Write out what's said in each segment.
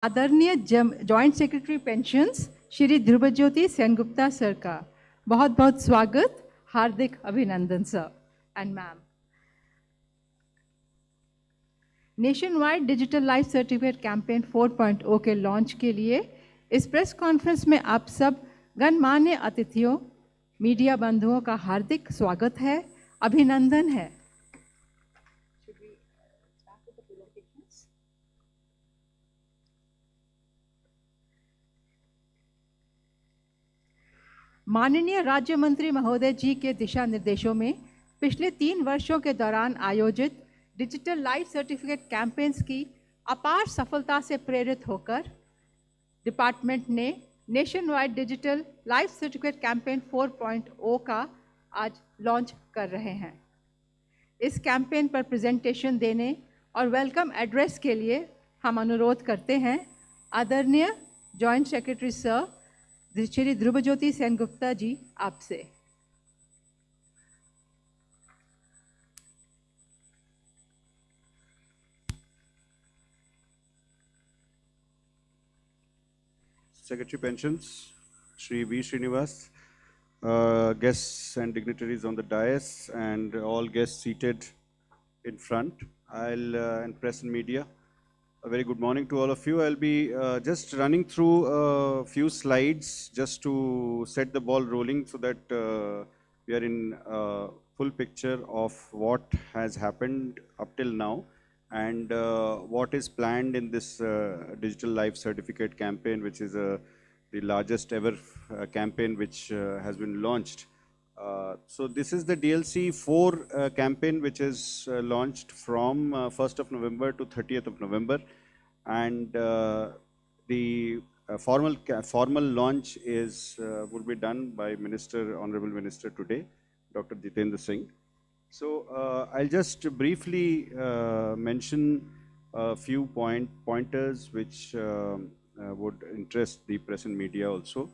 आदरणीय joint secretary pensions Shri Dhruvajyoti Sengupta sir का बहुत बहुत स्वागत, हार्दिक अभिनंदन sir and ma'am. Nation wide digital life certificate campaign 4.0 के लॉन्च के लिए इस प्रेस कॉन्फ्रेंस में आप सब गणमान्य अतिथियों, मीडिया बंधुओं का हार्दिक स्वागत है, अभिनंदन है। माननीय राज्य मंत्री महोदय जी के दिशा निर्देशों में पिछले 3 वर्षों के दौरान आयोजित डिजिटल लाइफ सर्टिफिकेट कैंपेन्स की अपार सफलता से प्रेरित होकर डिपार्टमेंट ने nation wide digital life certificate campaign 4.0 का आज लॉन्च कर रहे हैं। इस कैंपेन पर प्रेजेंटेशन देने और वेलकम एड्रेस के लिए हम अनुरोध करते हैं आदरणीय joint secretary sir Shri Dhruvajyoti Sengupta ji आपसे। Secretary Pensions, Shri V. Srinivas, guests and dignitaries on the dais, and all guests seated in front, and press and media. A very good morning to all of you. I'll be just running through a few slides just to set the ball rolling so that we are in full picture of what has happened up till now and what is planned in this digital life certificate campaign, which is the largest ever campaign which has been launched. So this is the DLC 4 campaign, which is launched from 1st of November to 30th of November, and the formal launch is will be done by Honorable Minister today, Dr. Jitendra Singh. So I'll just briefly mention a few pointers which would interest the press and media also.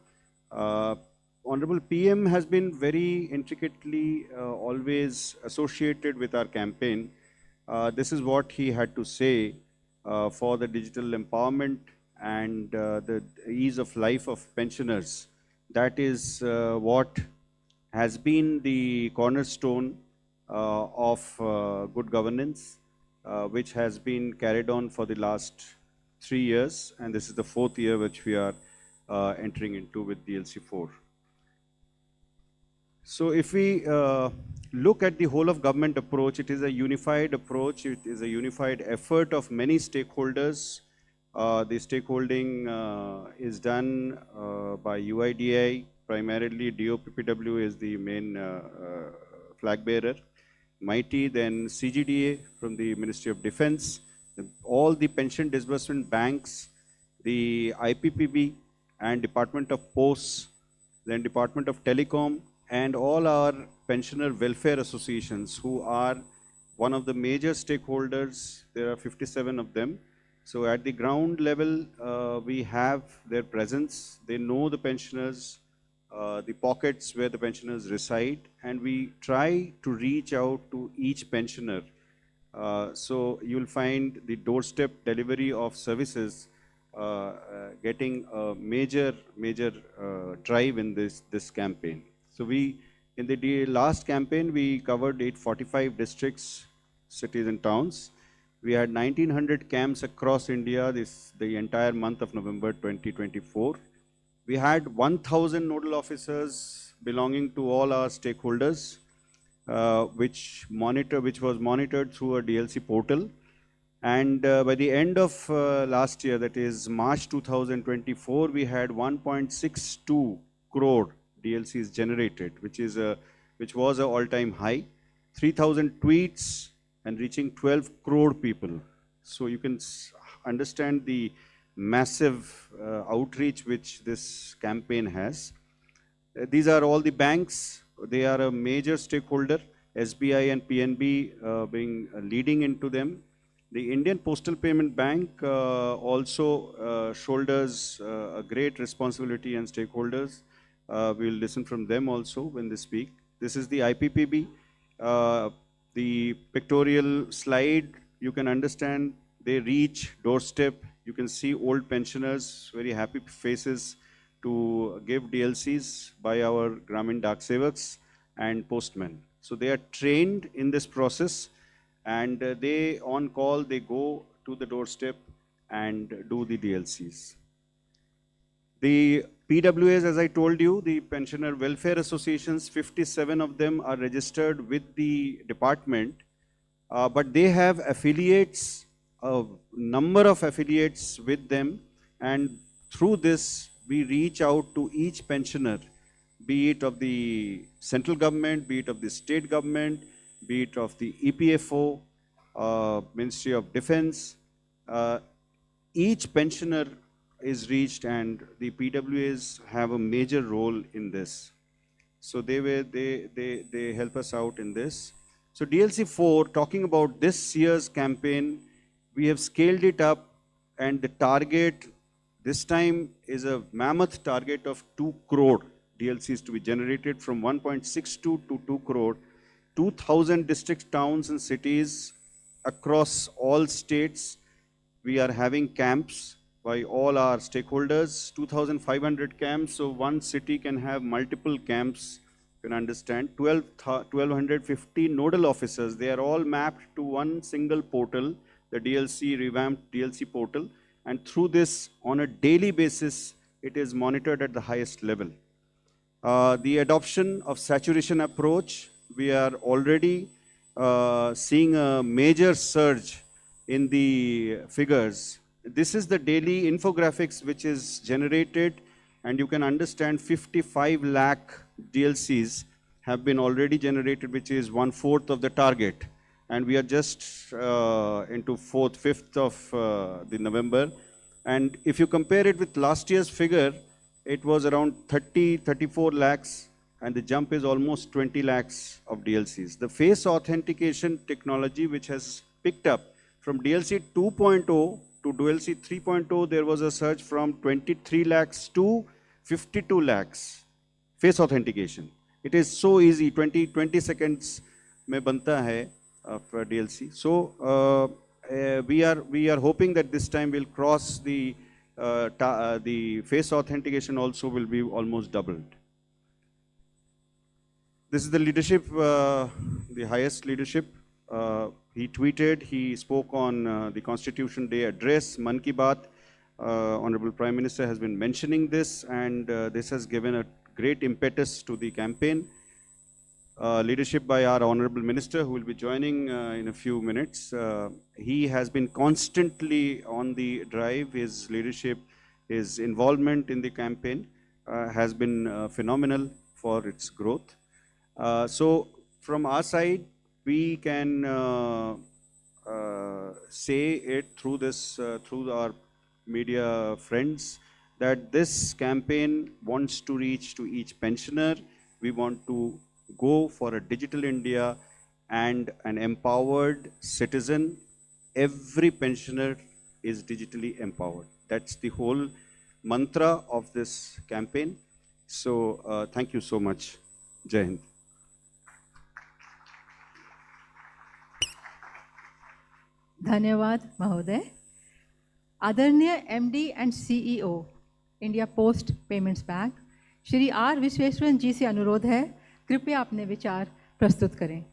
Honorable PM has been very intricately always associated with our campaign. This is what he had to say for the digital empowerment and the ease of life of pensioners. That is what has been the cornerstone of good governance, which has been carried on for the last 3 years, and this is the 4th year which we are entering into with DLC 4. So if we look at the whole of government approach, it is a unified approach, it is a unified effort of many stakeholders. The stakeholding is done by UIDAI, primarily DOPPW is the main flag bearer, MITI, then CGDA from the Ministry of Defense, all the pension disbursement banks, the IPPB and Department of Posts, then Department of Telecom, and all our pensioner welfare associations who are one of the major stakeholders. There are 57 of them. So at the ground level, we have their presence. They know the pensioners, the pockets where the pensioners reside, and we try to reach out to each pensioner. So you'll find the doorstep delivery of services getting a major drive in this campaign. So in the last campaign, we covered 845 districts, cities and towns. We had 1900 camps across India the entire month of November 2024. We had 1000 nodal officers belonging to all our stakeholders, which was monitored through a DLC portal. And by the end of last year, that is March 2024, we had 1.62 crore DLCs generated, which was an all-time high, 3,000 tweets and reaching 12 crore people. So you can understand the massive outreach which this campaign has. These are all the banks. They are a major stakeholder, SBI and PNB being leading into them. The Indian Postal Payment Bank also shoulders a great responsibility and stakeholders. We'll listen from them also when they speak. This is the IPPB. The pictorial slide, you can understand they reach doorstep You can see old pensioners, very happy faces to give DLCs by our Gramin Dak Sevaks and postmen. So they are trained in this process, and they on call, they go to the doorstep and do the DLCs. The PWAs, as I told you, the Pensioner Welfare Associations, 57 of them are registered with the department, but they have affiliates, a number of affiliates with them, and through this we reach out to each pensioner, be it of the central government, be it of the state government, be it of the EPFO, Ministry of Defense. Each pensioner is reached, and the PWAs have a major role in this. So they help us out in this. So DLC 4, talking about this year's campaign, we have scaled it up, and the target this time is a mammoth target of 2 crore DLCs to be generated, from 1.62 to 2 crore. 2,000 districts, towns and cities across all states. We are having camps by all our stakeholders, 2,500 camps, so one city can have multiple camps, you can understand. 1,250 nodal officers, they are all mapped to one single portal, the DLC, revamped DLC portal, and through this, on a daily basis, it is monitored at the highest level. The adoption of saturation approach, we are already seeing a major surge in the figures. This is the daily infographics which is generated, and you can understand 55 lakh DLCs have been already generated, which is 1/4 of the target. And we are just into 4th, 5th of the November. And if you compare it with last year's figure, it was around 34 lakhs, and the jump is almost 20 lakhs of DLCs. The face authentication technology, which has picked up from DLC 2.0 to DLC 3.0, there was a surge from 23 lakhs to 52 lakhs. Face authentication. It is so easy, 20 seconds mein banta hai for DLC. So we are hoping that this time we'll cross the face authentication also will be almost doubled. This is the leadership, the highest leadership. He tweeted, he spoke on the Constitution Day address, Man Ki Baat. Honorable Prime Minister has been mentioning this, and this has given a great impetus to the campaign. Leadership by our Honorable Minister, who will be joining in a few minutes. He has been constantly on the drive. His leadership, his involvement in the campaign has been phenomenal for its growth. So from our side, we can say it through this, through our media friends, that this campaign wants to reach to each pensioner. We want to go for a digital India and an empowered citizen. Every pensioner is digitally empowered. That's the whole mantra of this campaign. So thank you so much. Jai Hind. धन्यवाद महोदय. आदरणीय MD and CEO India Post Payments Bank Shri R Vishweshwaran ji से अनुरोध है, कृपया अपने विचार प्रस्तुत करें.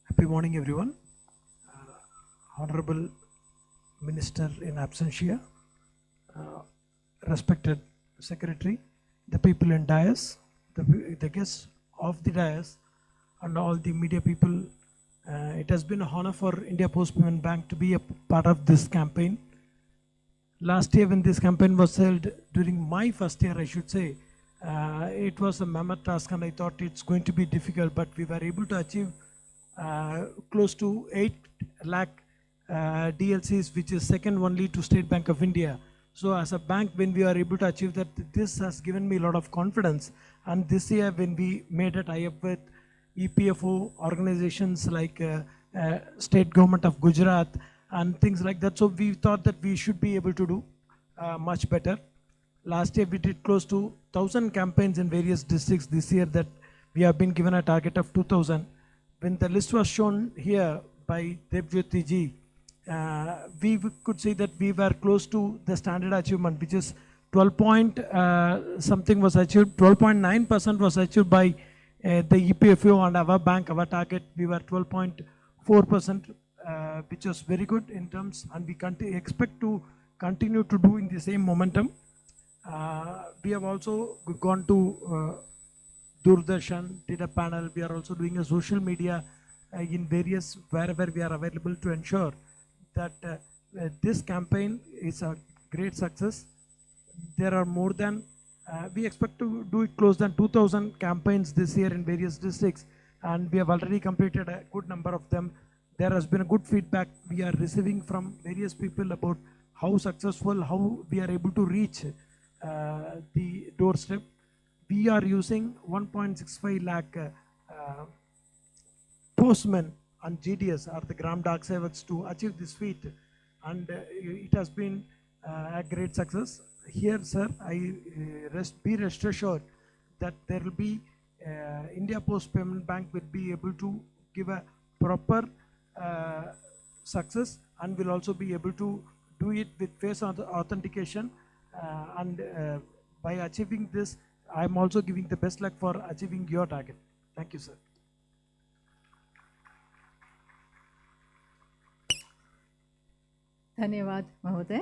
Happy morning, everyone. Honorable Minister in absentia, respected Secretary, the people in dais, the guests of the dais, and all the media people. It has been an honor for India Post Payments Bank to be a part of this campaign. Last year when this campaign was held, during my first year I should say, it was a mammoth task and I thought it's going to be difficult, but we were able to achieve close to 8 lakh DLCs, which is second only to State Bank of India. So as a bank, when we are able to achieve that, this has given me a lot of confidence. And this year when we made a tie-up with EPFO organizations like State Government of Gujarat and things like that, so we thought that we should be able to do much better. Last year we did close to 1,000 campaigns in various districts. This year that we have been given a target of 2,000. when the list was shown here by Devjyoti ji, could see that we were close to the standard achievement, which is 12 point something was achieved, 12.9% was achieved by the EPFO and our bank. Our target, we were 12.4%, which was very good in terms, and we expect to continue to do in the same momentum. We have also gone to Doordarshan, did a panel. We are also doing a social media in various, wherever we are available, to ensure that this campaign is a great success. There are more than, we expect to do it close than 2,000 campaigns this year in various districts, and we have already completed a good number of them. There has been a good feedback we are receiving from various people about how successful, how we are able to reach the doorstep. We are using 1.65 lakh postmen and GDS, or the Gram Dak Sevaks, to achieve this feat, and it has been a great success. Here, sir, be rest assured that there will be India Post Payment Bank will be able to give a proper success, and will also be able to do it with face authentication, and by achieving this, I am also giving the best luck for achieving your target. Thank you, sir. धन्यवाद महोदय।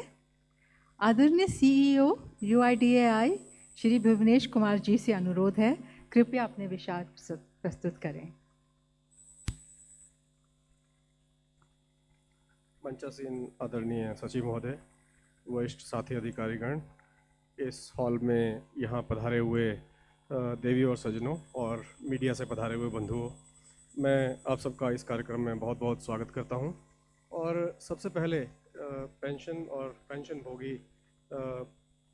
आदरणीय CEO UIDAI Shri Bhuvnesh Kumar जी से अनुरोध है, कृपया अपने विचार प्रस्तुत करें। मंचासीन आदरणीय सचिव महोदय, वरिष्ठ साथी अधिकारीगण, इस हॉल में यहाँ पधारे हुए देवी और सज्जनों और मीडिया से पधारे हुए बंधुओं, मैं आप सबका इस कार्यक्रम में बहुत बहुत स्वागत करता हूँ। और सबसे पहले पेंशन और पेंशन भोगी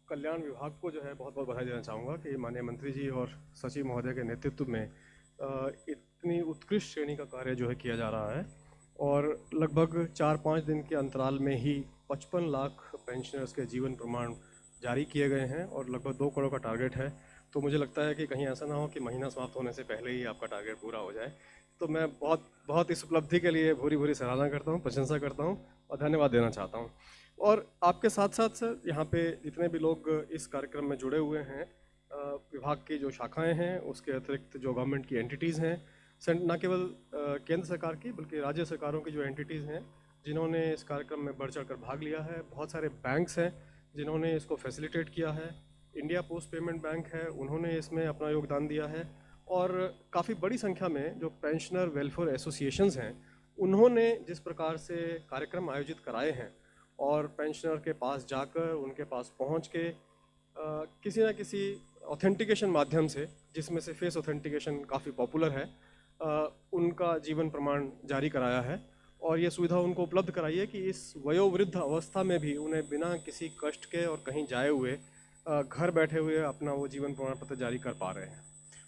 कल्याण विभाग को जो है बहुत बहुत बधाई देना चाहूँगा कि माननीय मंत्री जी और सचिव महोदय के नेतृत्व में इतनी उत्कृष्ट श्रेणी का कार्य जो है किया जा रहा है, और लगभग 4-5 दिन के अंतराल में ही 55 लाख पेंशनर्स के जीवन प्रमाण जारी किए गए हैं, और लगभग 2 करोड़ का टारगेट है। तो मुझे लगता है कि कहीं ऐसा ना हो कि महीना समाप्त होने से पहले ही आपका टारगेट पूरा हो जाए। तो मैं बहुत इस उपलब्धि के लिए भूरी सराहना करता हूँ, प्रशंसा करता हूँ और धन्यवाद देना चाहता हूँ। और आपके साथ साथ सर, यहाँ पे जितने भी लोग इस कार्यक्रम में जुड़े हुए हैं, विभाग की जो शाखाएं हैं, उसके अतिरिक्त जो गवर्नमेंट की एंटिटीज़ हैं, न केवल केंद्र सरकार की बल्कि राज्य सरकारों की जो एंटिटीज़ हैं जिन्होंने इस कार्यक्रम में बढ़ चढ़ कर भाग लिया है, बहुत सारे बैंक्स हैं जिन्होंने इसको फैसिलिटेट किया है, इंडिया पोस्ट पेमेंट बैंक है, उन्होंने इसमें अपना योगदान दिया है, और काफ़ी बड़ी संख्या में जो पेंशनर वेलफेयर एसोसिएशंस हैं उन्होंने जिस प्रकार से कार्यक्रम आयोजित कराए हैं और पेंशनर के पास जाकर, उनके पास पहुंच के किसी न किसी ऑथेंटिकेशन माध्यम से, जिसमें से फेस ऑथेंटिकेशन काफ़ी पॉपुलर है, उनका जीवन प्रमाण जारी कराया है। और ये सुविधा उनको उपलब्ध कराई है कि इस वयोवृद्ध अवस्था में भी उन्हें बिना किसी कष्ट के और कहीं जाए हुए घर बैठे हुए अपना वो जीवन प्रमाण पत्र जारी कर पा रहे हैं।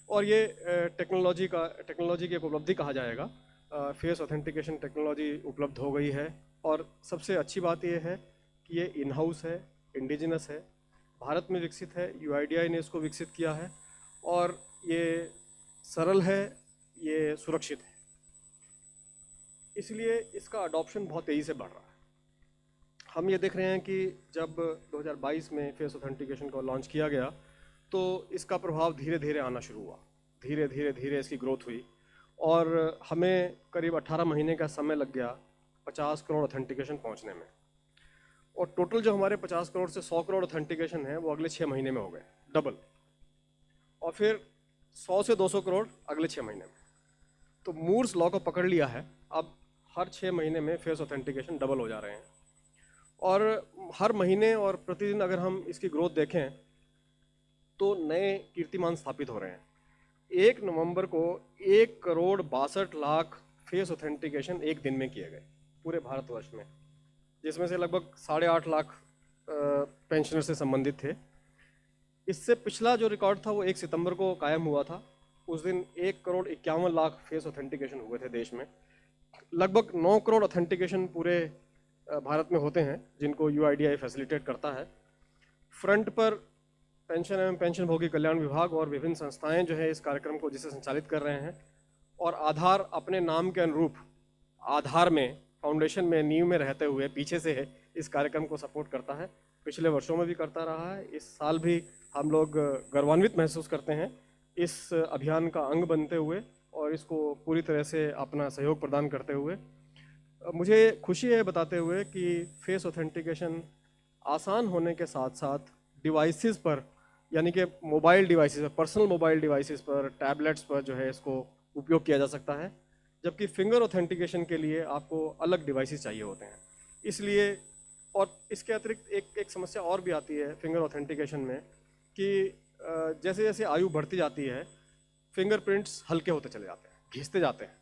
और ये टेक्नोलॉजी की एक उपलब्धि कहा जाएगा। फेस ऑथेंटिकेशन टेक्नोलॉजी उपलब्ध हो गई है, और सबसे अच्छी बात ये है कि ये इन हाउस है, इंडिजिनस है, भारत में विकसित है, UIDAI ने इसको विकसित किया है, और ये सरल है, ये सुरक्षित है, इसलिए इसका अडॉप्शन बहुत तेज़ी से बढ़ रहा है। हम ये देख रहे हैं कि जब 2022 में फेस ऑथेंटिकेशन को लॉन्च किया गया तो इसका प्रभाव धीरे धीरे आना शुरू हुआ, धीरे इसकी ग्रोथ हुई, और हमें करीब 18 महीने का समय लग गया 50 करोड़ ऑथेंटिकेशन पहुंचने में। और टोटल जो हमारे 50 करोड़ से 100 करोड़ ऑथेंटिकेशन है वो अगले 6 महीने में हो गए, डबल, और फिर 100 से 200 करोड़ अगले 6 महीने में। तो मूर्स लॉ को पकड़ लिया है, अब हर 6 महीने में फेस ऑथेंटिकेशन डबल हो जा रहे हैं, और हर महीने और प्रतिदिन अगर हम इसकी ग्रोथ देखें तो नए कीर्तिमान स्थापित हो रहे हैं। 1 नवंबर को 1,62,00,000 फेस ऑथेंटिकेशन एक दिन में किए गए पूरे भारतवर्ष में, जिसमें से लगभग 8.5 लाख पेंशनर से संबंधित थे। इससे पिछला जो रिकॉर्ड था वो 1 सितंबर को कायम हुआ था, उस दिन 1,51,00,000 फेस ऑथेंटिकेशन हुए थे देश में। लगभग 9 करोड़ ऑथेंटिकेशन पूरे भारत में होते हैं जिनको UIDAI फैसिलिटेट करता है। फ्रंट पर पेंशन एवं पेंशन भोगी कल्याण विभाग और विभिन्न संस्थाएं जो है इस कार्यक्रम को जिसे संचालित कर रहे हैं, और आधार अपने नाम के अनुरूप आधार में फाउंडेशन में नींव में रहते हुए पीछे से है इस कार्यक्रम को सपोर्ट करता है। पिछले वर्षों में भी करता रहा है, इस साल भी हम लोग गर्वान्वित महसूस करते हैं इस अभियान का अंग बनते हुए और इसको पूरी तरह से अपना सहयोग प्रदान करते हुए। मुझे खुशी है बताते हुए कि फेस ऑथेंटिकेशन आसान होने के साथ साथ डिवाइसेस पर, यानी कि मोबाइल डिवाइसेस पर, पर्सनल मोबाइल डिवाइसेस पर, टैबलेट्स पर जो है इसको उपयोग किया जा सकता है, जबकि फिंगर ऑथेंटिकेशन के लिए आपको अलग डिवाइसेस चाहिए होते हैं। इसलिए और इसके अतिरिक्त एक समस्या और भी आती है फिंगर ऑथेंटिकेशन में कि जैसे जैसे आयु बढ़ती जाती है फिंगरप्रिंट्स हल्के होते चले जाते हैं, घिसते जाते हैं।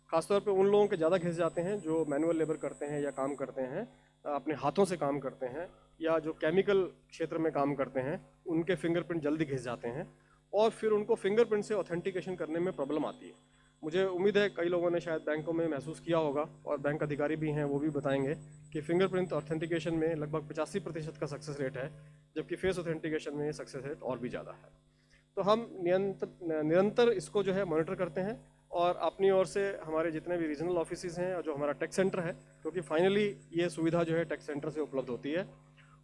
खासतौर पे उन लोगों के ज़्यादा घिस जाते हैं जो मैनुअल लेबर करते हैं या काम करते हैं, अपने हाथों से काम करते हैं, या जो केमिकल क्षेत्र में काम करते हैं, उनके फिंगरप्रिंट जल्दी घिस जाते हैं और फिर उनको फिंगरप्रिंट से ऑथेंटिकेशन करने में प्रॉब्लम आती है। मुझे उम्मीद है कई लोगों ने शायद बैंकों में महसूस किया होगा और बैंक अधिकारी भी हैं वो भी बताएंगे कि फिंगरप्रिंट ऑथेंटिकेशन में लगभग 85% का सक्सेस रेट है, जबकि फेस ऑथेंटिकेशन में सक्सेस रेट और भी ज़्यादा है। तो हम निरंतर इसको जो है मॉनिटर करते हैं और अपनी ओर से हमारे जितने भी रीजनल ऑफिसेज हैं और जो हमारा टेक सेंटर है, क्योंकि फाइनली ये सुविधा जो है टेक सेंटर से उपलब्ध होती है,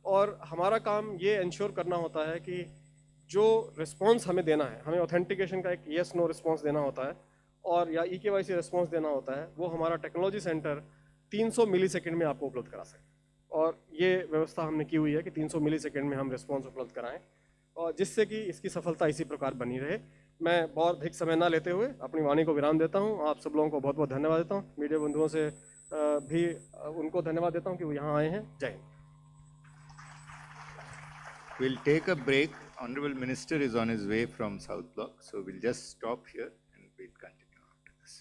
और हमारा काम ये इंश्योर करना होता है कि जो रिस्पॉन्स हमें देना है, हमें ऑथेंटिकेशन का एक येस नो रिस्पॉन्स देना होता है और या EKYC रिस्पॉन्स देना होता है, वो हमारा टेक्नोलॉजी सेंटर 300 मिलीसेकंड में आपको उपलब्ध करा सके। और ये व्यवस्था हमने की हुई है कि 300 मिलीसेकंड में हम रिस्पॉन्स उपलब्ध कराएं, और जिससे कि इसकी सफलता इसी प्रकार बनी रहे। मैं बहुत अधिक समय ना लेते हुए अपनी वाणी को विराम देता हूं। आप सब लोगों को बहुत बहुत धन्यवाद देता हूं। मीडिया बंधुओं से भी उनको धन्यवाद देता हूं कि वो यहाँ आए हैं। जय Hind. We'll take a break. Honorable Minister is on his way from South Block, so we'll just stop here and we'll continue after this.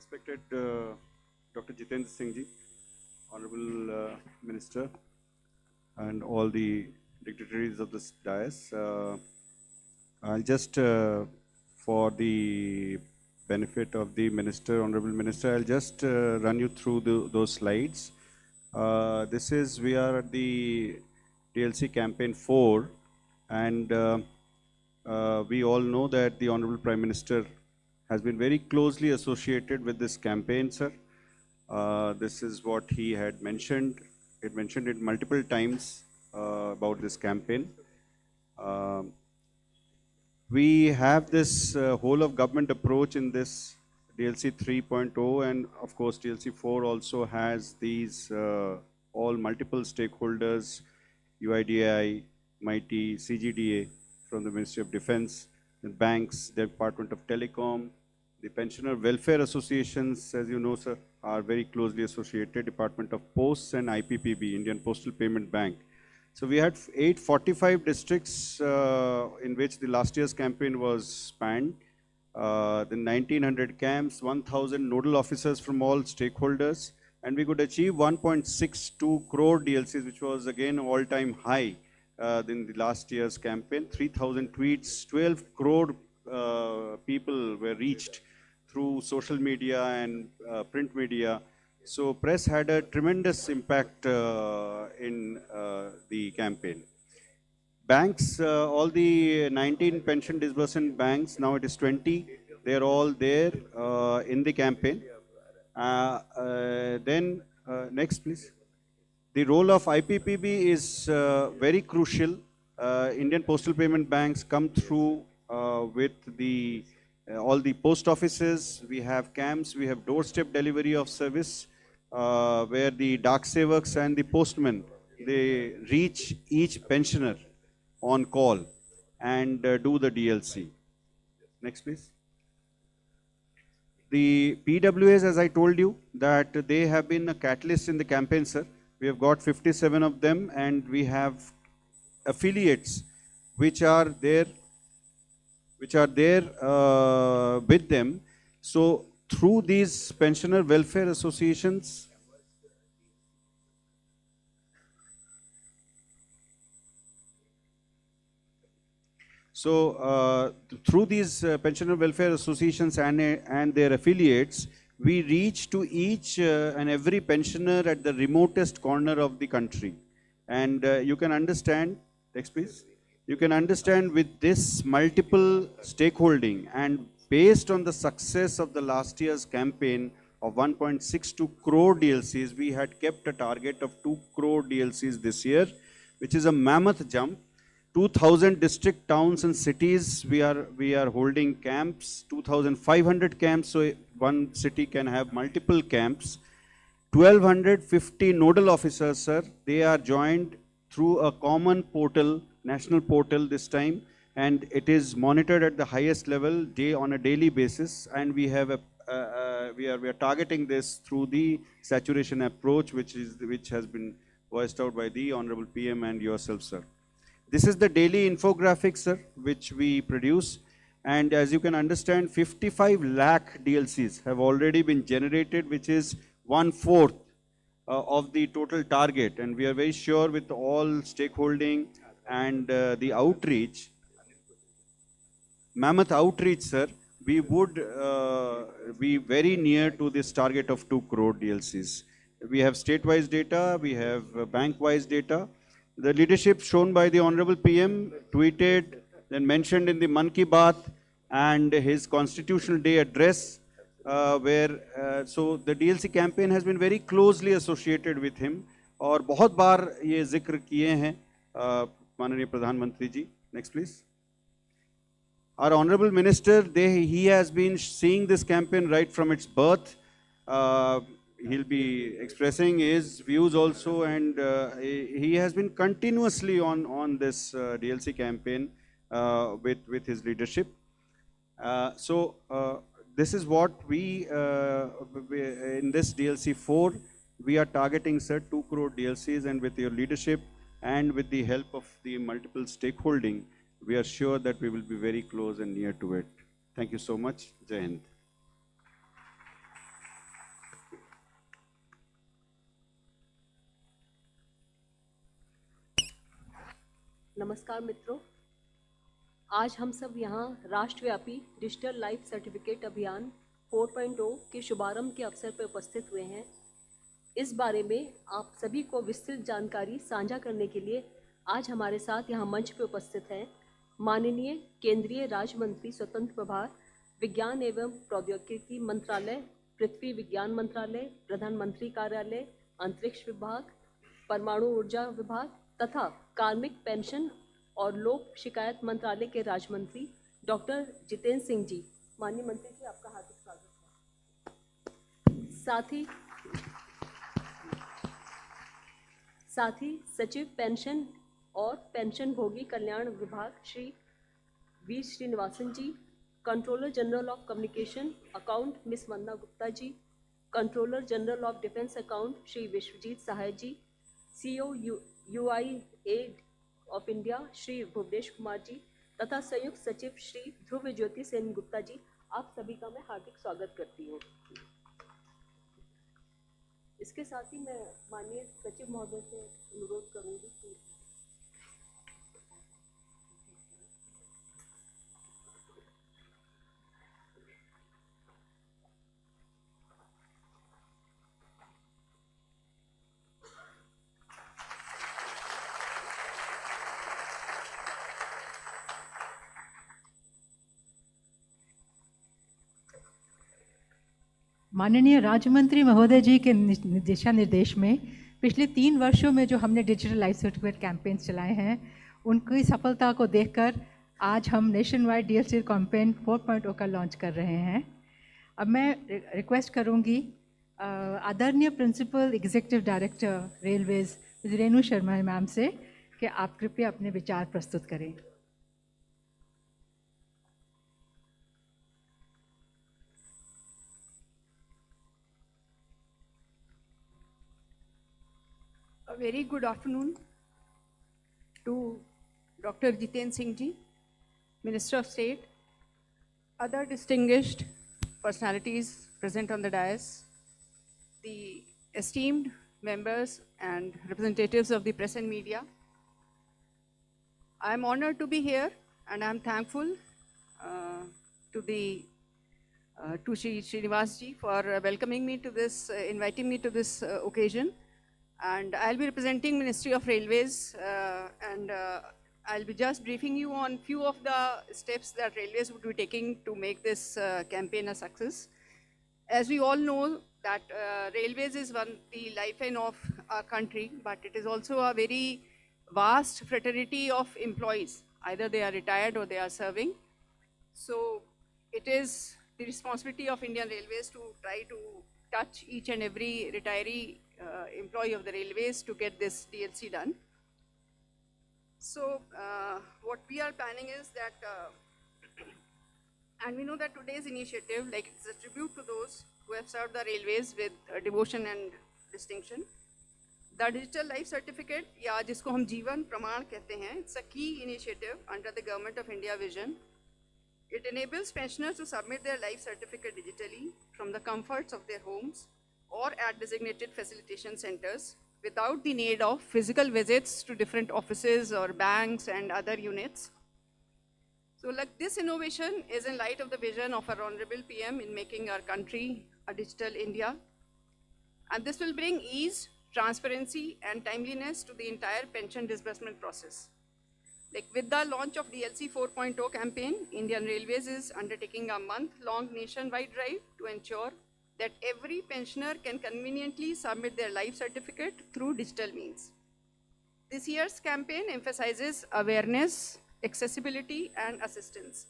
Respected Dr. Jitendra Singh ji, Honorable Minister, and all the dignitaries of this dais. I'll just, for the benefit of the Minister, Honorable Minister, I'll just run you through those slides. We are at the DLC Campaign 4, and we all know that the Honorable Prime Minister has been very closely associated with this campaign, sir. This is what he had mentioned. He had mentioned it multiple times about this campaign. We have this whole of government approach in this DLC 3.0, and of course DLC 4 also has these all multiple stakeholders, UIDAI, MITI, CGDA from the Ministry of Defense, the banks, the Department of Telecom, the pensioner welfare associations, as you know, sir, are very closely associated, Department of Posts and IPPB, Indian Postal Payment Bank. So we had 845 districts in which the last year's campaign was spanned. Then 1900 camps, 1000 nodal officers from all stakeholders, and we could achieve 1.62 crore DLCs, which was again all-time high in the last year's campaign. 3000 tweets, 12 crore people were reached through social media and print media. So press had a tremendous impact in the campaign. Banks, all the 19 pension disbursement banks, now it is 20, they're all there in the campaign. Next please. The role of IPPB is very crucial. Indian Postal Payment Banks come through with the all the post offices. We have camps, we have doorstep delivery of service where the Dak Sevaks and the postmen, they reach each pensioner on call and do the DLC. Next please. The PWAs, as I told you, that they have been a catalyst in the campaign, sir. We have got 57 of them, and we have affiliates which are there with them. So through these pensioner welfare associations, through these pensioner welfare associations and their affiliates, we reach to each and every pensioner at the remotest corner of the country. And you can understand, next please. You can understand with this multiple stakeholding and based on the success of the last year's campaign of 1.62 crore DLCs, we had kept a target of 2 crore DLCs this year, which is a mammoth jump. 2,000 district towns and cities, we are holding camps, 2,500 camps, so one city can have multiple camps. 1,250 nodal officers, sir, they are joined through a common portal, national portal this time, and it is monitored at the highest level on a daily basis, and we have we are targeting this through the saturation approach, which has been voiced out by the Honorable PM and yourself, sir. This is the daily infographic, sir, which we produce, and as you can understand, 55 lakh DLCs have already been generated, which is 1/4 of the total target, and we are very sure with all stakeholding and the outreach, mammoth outreach, sir, we would be very near to this target of 2 crore DLCs. We have state-wise data, we have bank-wise data. The leadership shown by the Honorable PM tweeted, then mentioned in the Mann Ki Baat and his Constitutional Day address, so the DLC campaign has been very closely associated with him. और बहुत बार ये जिक्र किए हैं माननीय प्रधानमंत्री जी. Next please. Our Honorable Minister, he has been seeing this campaign right from its birth. He'll be expressing his views also, and he has been continuously on this DLC campaign with his leadership. This is what we in this DLC 4, we are targeting, sir, 2 crore DLCs, and with your leadership and with the help of the multiple stakeholding, we are sure that we will be very close and near to it. Thank you so much. Jai Hind. नमस्कार मित्रों, आज हम सब यहाँ राष्ट्रव्यापी digital life certificate अभियान 4.0 के शुभारंभ के अवसर पर उपस्थित हुए हैं। इस बारे में आप सभी को विस्तृत जानकारी साझा करने के लिए आज हमारे साथ यहाँ मंच पर उपस्थित हैं माननीय केंद्रीय राज्य मंत्री स्वतंत्र प्रभार विज्ञान एवं प्रौद्योगिकी मंत्रालय, पृथ्वी विज्ञान मंत्रालय, प्रधानमंत्री कार्यालय, अंतरिक्ष विभाग, परमाणु ऊर्जा विभाग तथा कार्मिक पेंशन और लोक शिकायत मंत्रालय के राज्य मंत्री डॉक्टर जितेंद्र सिंह जी। माननीय मंत्री जी, आपका हार्दिक स्वागत है। साथ ही सचिव पेंशन और पेंशन भोगी कल्याण विभाग Shri V Srinivasan ji, controller general of communication account Miss Vandana Gupta ji, controller general of defence account Shri Vishwajit Sahay ji, CEO UIA of India Shri Bhuvnesh Kumar ji तथा संयुक्त सचिव श्री ध्रुव ज्योति सेन गुप्ता जी, आप सभी का मैं हार्दिक स्वागत करती हूँ। इसके साथ ही मैं माननीय सचिव महोदय से अनुरोध करूंगी कि माननीय राज्य मंत्री महोदय जी के दिशा निर्देश में पिछले 3 वर्षों में जो हमने डिजिटल लाइफ सर्टिफिकेट कैंपेन्स चलाए हैं, उनकी सफलता को देखकर आज हम नेशन वाइड DLC कैंपेन 4.0 का लॉन्च कर रहे हैं। अब मैं रिक्वेस्ट करूंगी आदरणीय principal executive director railways Renu Sharma ma'am से कि आप कृपया अपने विचार प्रस्तुत करें। A very good afternoon to Dr. Jiten Singh Ji, Minister of State, other distinguished personalities present on the dais, the esteemed members and representatives of the press and media. I am honored to be here and I am thankful to Shri Srinivas Ji for welcoming me to this, inviting me to this occasion. And I'll be representing Ministry of Railways and I'll be just briefing you on few of the steps that Railways would be taking to make this campaign a success. As we all know that Railways is the lifeline of our country, but it is also a very vast fraternity of employees. Either they are retired or they are serving. So it is the responsibility of Indian Railways to try to touch each and every retiree employee of the Railways to get this DLC done. So what we are planning is that, and we know that today's initiative, like it's a tribute to those who have served the Railways with devotion and distinction. The Digital Life Certificate, या जिसको हम जीवन प्रमाण कहते हैं, it's a key initiative under the Government of India vision. It enables pensioners to submit their life certificate digitally from the comforts of their homes or at designated facilitation centers without the need of physical visits to different offices or banks and other units. So like this innovation is in light of the vision of our Honorable PM in making our country a digital India. And this will bring ease, transparency and timeliness to the entire pension disbursement process. Like with the launch of DLC 4.0 campaign, Indian Railways is undertaking a month-long nationwide drive to ensure that every pensioner can conveniently submit their life certificate through digital means. This year's campaign emphasizes awareness, accessibility, and assistance.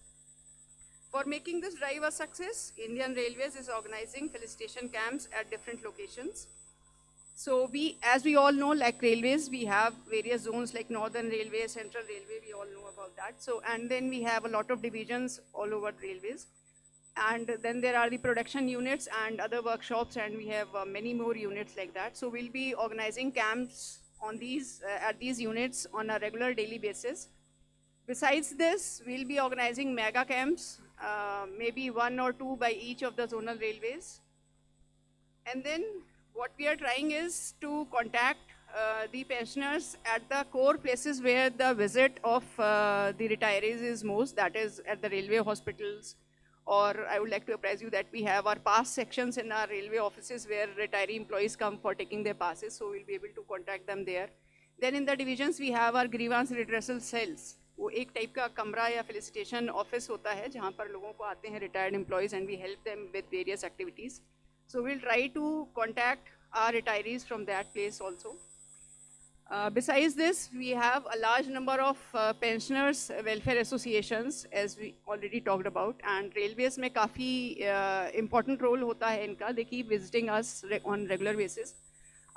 For making this drive a success, Indian Railways is organizing felicitation camps at different locations. So as we all know, like Railways, we have various zones like Northern Railway, Central Railway, we all know about that. So, and then we have a lot of divisions all over Railways. And then there are the production units and other workshops, and we have many more units like that. So we'll be organizing camps on these, at these units on a regular daily basis. Besides this, we'll be organizing mega camps, maybe 1 or 2 by each of the zonal railways. And then what we are trying is to contact the pensioners at the core places where the visit of the retirees is most, that is at the railway hospitals, or I would like to apprise you that we have our pass sections in our railway offices where retiree employees come for taking their passes, so we'll be able to contact them there. Then in the divisions we have our grievance redressal cells. वो एक type का कमरा या felicitation office होता है जहाँ पर लोगों को आते हैं retired employees and we help them with various activities. So we'll try to contact our retirees from that place also. Besides this, we have a large number of pensioners welfare associations, as we already talked about, and railways में काफ़ी important role होता है इनका. They keep visiting us on regular basis.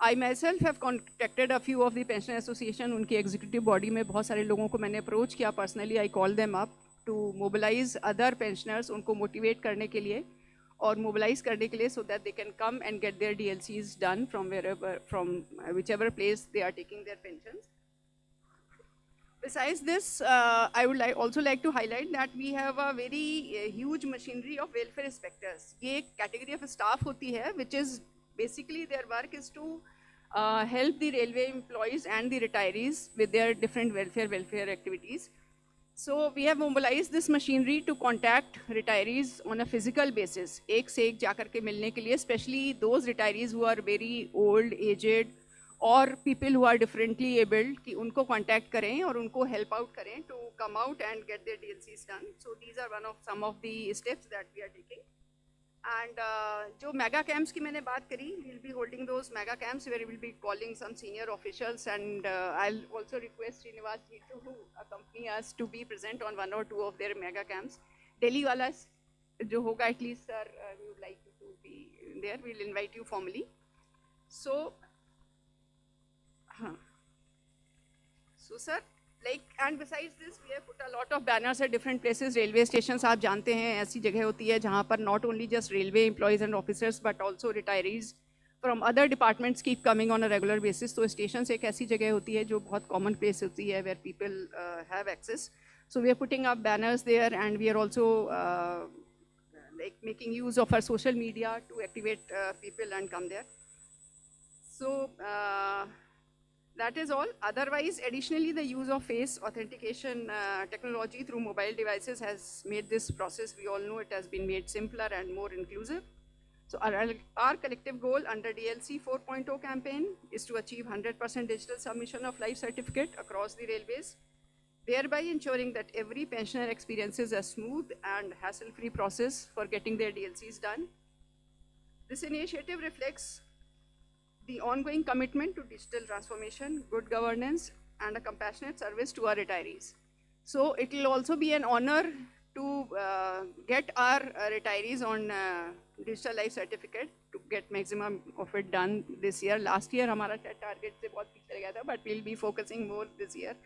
I myself have contacted a few of the pensioner association. उनकी executive body में बहुत सारे लोगों को मैंने approach किया personally. I call them up to mobilize other pensioners, उनको motivate करने के लिए और mobilize करने के लिए, so that they can come and get their DLCs done from whichever place they are taking their pensions. Besides this, I would also like to highlight that we have a very huge machinery of welfare inspectors. ये एक category of staff होती है, which is basically their work is to help the railway employees and the retirees with their different welfare activities. So we have mobilized this machinery to contact retirees on a physical basis, एक से एक जाकर के मिलने के लिए, especially those retirees who are very old, aged, or people who are differently abled, कि उनको contact करें और उनको help out करें to come out and get their DLCs done. So these are some of the steps that we are taking. And जो mega camps की मैंने बात करी, we'll be holding those mega camps where we will be calling some senior officials, and I'll also request Srinivas ji to accompany us to be present on 1 or 2 of their mega camps. Delhi वाला जो होगा, at least sir, we would like you to be there. We'll invite you formally. So sir, and besides this, we have put a lot of banners at different places. Railway stations, आप जानते हैं ऐसी जगह होती है जहाँ पर not only just railway employees and officers but also retirees from other departments keep coming on a regular basis. तो stations एक ऐसी जगह होती है जो बहुत common place होती है where people have access. So we are putting up banners there, and we are also making use of our social media to activate people and come there. So that is all. Otherwise, additionally, the use of face authentication technology through mobile devices has made this process, we all know it has been made simpler and more inclusive. So our collective goal under DLC 4.0 campaign is to achieve 100% digital submission of life certificate across the railways, thereby ensuring that every pensioner experiences a smooth and hassle-free process for getting their DLCs done. This initiative reflects the ongoing commitment to digital transformation, good governance, and a compassionate service to our retirees. So it will also be an honor to get our retirees on digital life certificate, to get maximum of it done this year. Last year, हमारा target से बहुत पीछे गया था, but we'll be focusing more this year.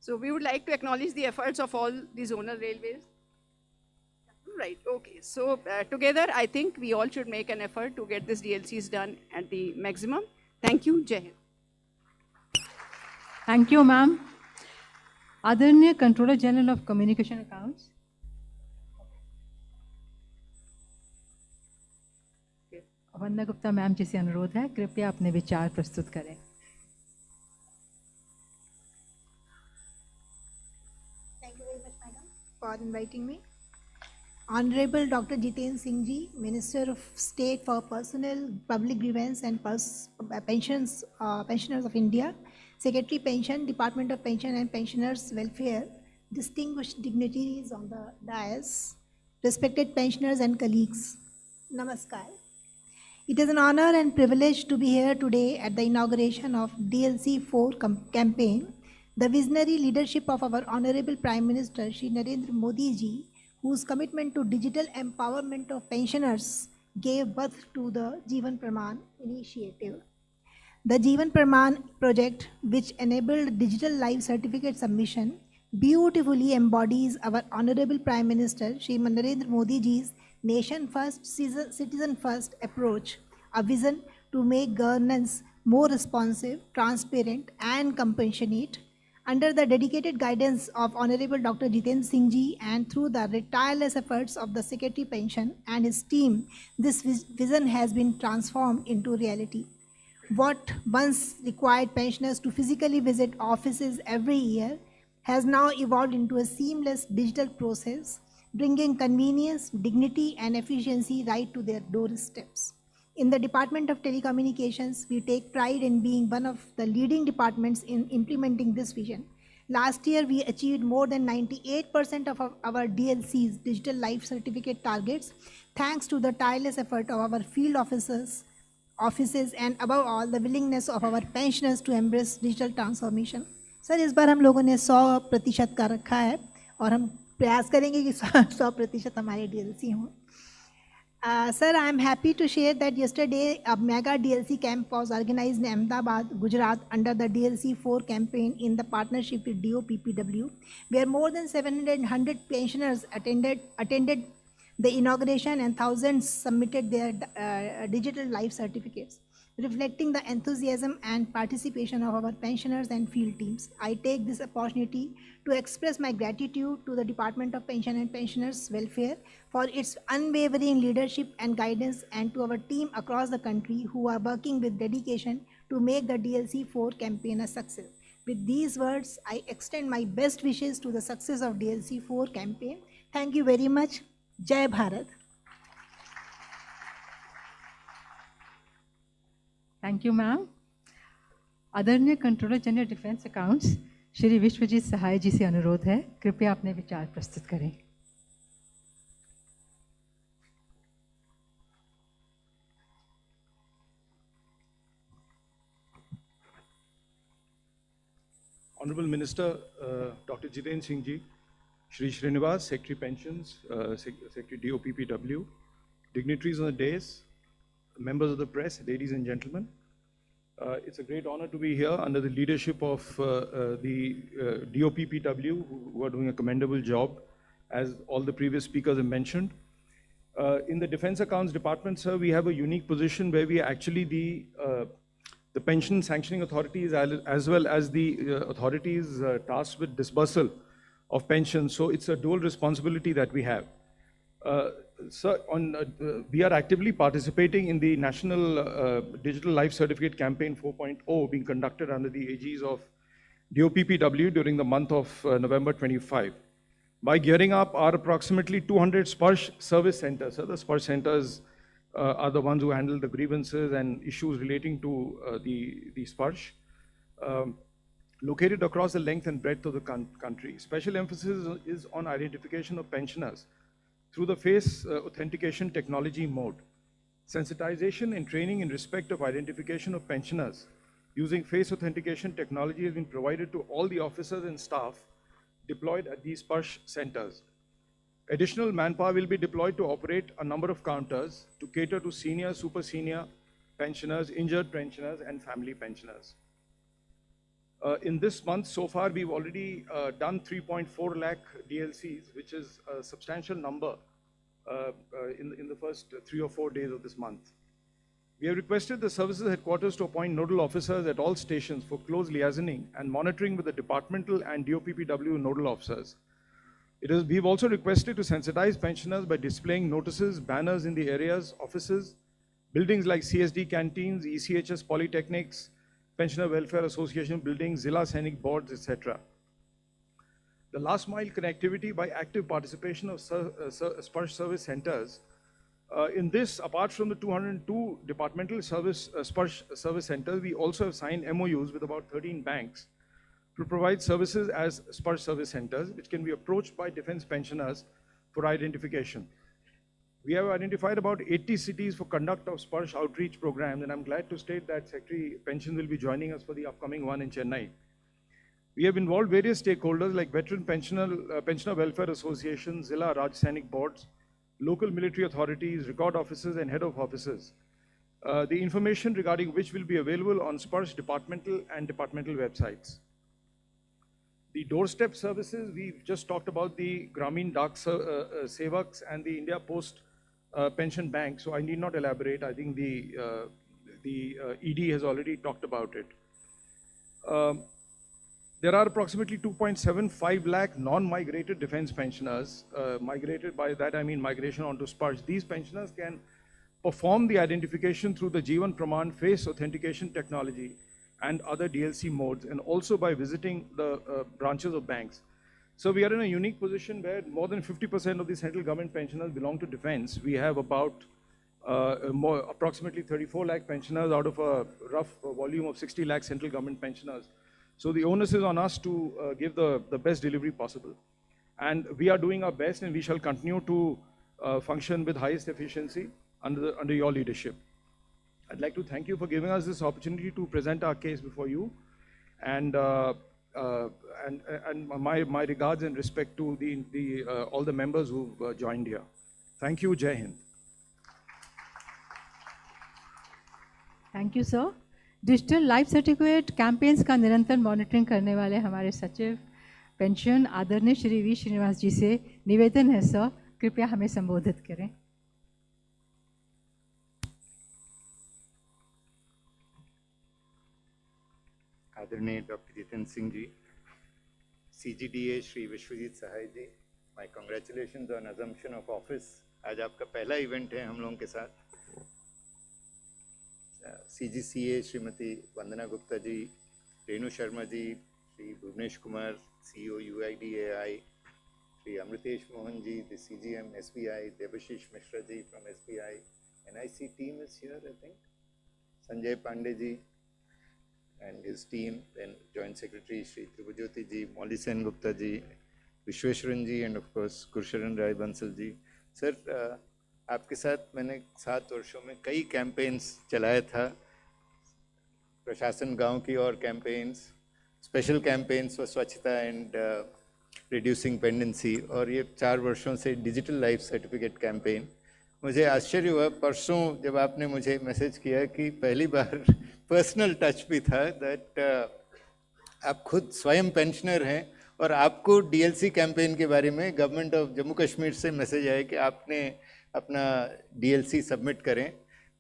So we would like to acknowledge the efforts of all the zonal railways. Right, okay. So together, I think we all should make an effort to get this DLCs done at the maximum. Thank you, Jai Hind. Thank you, ma'am. आदरणीय controller general of communication accounts, Vandana Gupta ma'am ji से अनुरोध है, कृपया अपने विचार प्रस्तुत करें. Thank you very much, madam, for inviting me. Honorable Dr. Jitendra Singh Ji, Minister of State for Personnel, Public Grievance and Pensions, Pensioners of India, Secretary Pension, Department of Pension and Pensioners Welfare, distinguished dignitaries on the dais, respected pensioners and colleagues, Namaskar. It is an honor and privilege to be here today at the inauguration of DLC 4 campaign, the visionary leadership of our Honorable Prime Minister Shri Narendra Modi Ji, whose commitment to digital empowerment of pensioners gave birth to the Jeevan Pramaan initiative. The Jeevan Pramaan project, which enabled digital life certificate submission, beautifully embodies our Honorable Prime Minister Shri Narendra Modi Ji's nation first, citizen first approach, a vision to make governance more responsive, transparent and compassionate. Under the dedicated guidance of Honorable Dr. Jitendra Singh Ji and through the tireless efforts of the Secretary Pension and his team, this vision has been transformed into reality. what once required pensioners to physically visit offices every year has now evolved into a seamless digital process, bringing convenience, dignity, and efficiency right to their doorsteps. In the Department of Telecommunications, we take pride in being one of the leading departments in implementing this vision. Last year, we achieved more than 98% of our DLC's digital life certificate targets, thanks to the tireless effort of our field offices, and above all, the willingness of our pensioners to embrace digital transformation. Sir, इस बार हम लोगों ने 100% का रखा है और हम प्रयास करेंगे कि 100% हमारे DLC हों. Sir, I am happy to share that yesterday a mega DLC camp was organized in Ahmedabad, Gujarat under the DLC 4 campaign in the partnership with DOPPW, where more than 700 pensioners attended the inauguration and thousands submitted their digital life certificates, reflecting the enthusiasm and participation of our pensioners and field teams. I take this opportunity to express my gratitude to the Department of Pension and Pensioners Welfare for its unwavering leadership and guidance, and to our team across the country who are working with dedication to make the DLC 4 campaign a success. With these words, I extend my best wishes to the success of DLC 4 campaign. Thank you very much. Jai Bharat. Thank you ma'am. आदरणीय controller general defence accounts Shri Vishwajit Sahay ji से अनुरोध है, कृपया अपने विचार प्रस्तुत करें. Honorable Minister Dr. Jiten Singh Ji, Shri Srinivas, Secretary Pensions, Secretary DOPPW, dignitaries on the dais, members of the press, ladies and gentlemen. It's a great honor to be here under the leadership of the DOPPW, who are doing a commendable job, as all the previous speakers have mentioned. In the Defense Accounts Department, sir, we have a unique position where we are actually the pension sanctioning authorities as well as the authorities tasked with disbursal of pensions. So it's a dual responsibility that we have. Sir, we are actively participating in the National Digital Life Certificate Campaign 4.0 being conducted under the aegis of DOPPW during the month of November 25. By gearing up our approximately 200 Sparsh service centers, so the Sparsh centers are the ones who handle the grievances and issues relating to the Sparsh, located across the length and breadth of the country. Special emphasis is on identification of pensioners through the face authentication technology mode. Sensitization and training in respect of identification of pensioners using face authentication technology has been provided to all the officers and staff deployed at these Sparsh centers. Additional manpower will be deployed to operate a number of counters to cater to senior, super senior pensioners, injured pensioners, and family pensioners. In this month, so far, we've already done 3.4 lakh DLCs, which is a substantial number in the first 3 or 4 days of this month. We have requested the services headquarters to appoint nodal officers at all stations for close liaisoning and monitoring with the departmental and DOPPW nodal officers. We've also requested to sensitize pensioners by displaying notices, banners in the areas, offices, buildings like CSD canteens, ECHS polytechnics, Pensioner Welfare Association buildings, Zilla Sainik boards, etc. The last mile connectivity by active participation of Sparsh service centers. In this, apart from the 202 departmental Sparsh service centers, we also have signed MOUs with about 13 banks to provide services as Sparsh service centers, which can be approached by defense pensioners for identification. We have identified about 80 cities for conduct of Sparsh outreach programs, and I'm glad to state that Secretary Pensions will be joining us for the upcoming one in Chennai. We have involved various stakeholders like Veteran Pensioner Welfare Association, Zilla Raj Sainik boards, local military authorities, record officers, and head of offices. The information regarding which will be available on Sparsh departmental and departmental websites. The doorstep services, we've just talked about the Grameen Dak Sevaks and the India Post Pension Bank, so I need not elaborate. I think the ED has already talked about it. There are approximately 2.75 lakh non-migrated defense pensioners. Migrated, by that I mean migration onto Sparsh. These pensioners can perform the identification through the Jeevan Praman face authentication technology and other DLC modes, and also by visiting the branches of banks. So we are in a unique position where more than 50% of the central government pensioners belong to defense. We have about approximately 34 lakh pensioners out of a rough volume of 60 lakh central government pensioners. So the onus is on us to give the best delivery possible. And we are doing our best, and we shall continue to function with highest efficiency under your leadership. I'd like to thank you for giving us this opportunity to present our case before you, and my regards and respect to all the members who've joined here. Thank you. Jai Hind. Thank you sir. Digital life certificate campaigns का निरंतर monitoring करने वाले हमारे सचिव pension आदरणीय Shri we Srinivas जी से निवेदन है सर, कृपया हमें संबोधित करें। आदरणीय doctor Jitendra Singh ji, CGDA Shri Vishwajit Sahay ji, my congratulations on assumption of office. आज आपका पहला इवेंट है हम लोगों के साथ। CGCA Shrimati Vandana Gupta ji, Renu Sharma ji, Shri Bhuvnesh Kumar CEO UIDAI, Shri Amritesh Mohan ji, the CGM SBI, Devashish Mishra ji from SBI, NIC team is here I think, Sanjay Pandey ji and his team, then Joint Secretary Shri Tribhujyoti ji, Molly Sen Gupta ji, Vishweshwaran ji, and of course Gursharan Rai Bansal ji. Sir, आपके साथ मैंने 7 वर्षों में कई campaigns चलाया था, प्रशासन गांव की और कैंपेन्स, स्पेशल कैंपेन्स फॉर स्वच्छता एंड रिड्यूसिंग पेंडेंसी, और ये 4 वर्षों से डिजिटल लाइफ सर्टिफिकेट कैंपेन। मुझे आश्चर्य हुआ परसों जब आपने मुझे मैसेज किया कि पहली बार पर्सनल टच भी था, दैट आप खुद स्वयं पेंशनर हैं और आपको DLC कैंपेन के बारे में गवर्नमेंट ऑफ जम्मू कश्मीर से मैसेज आया कि आपने अपना DLC सबमिट करें।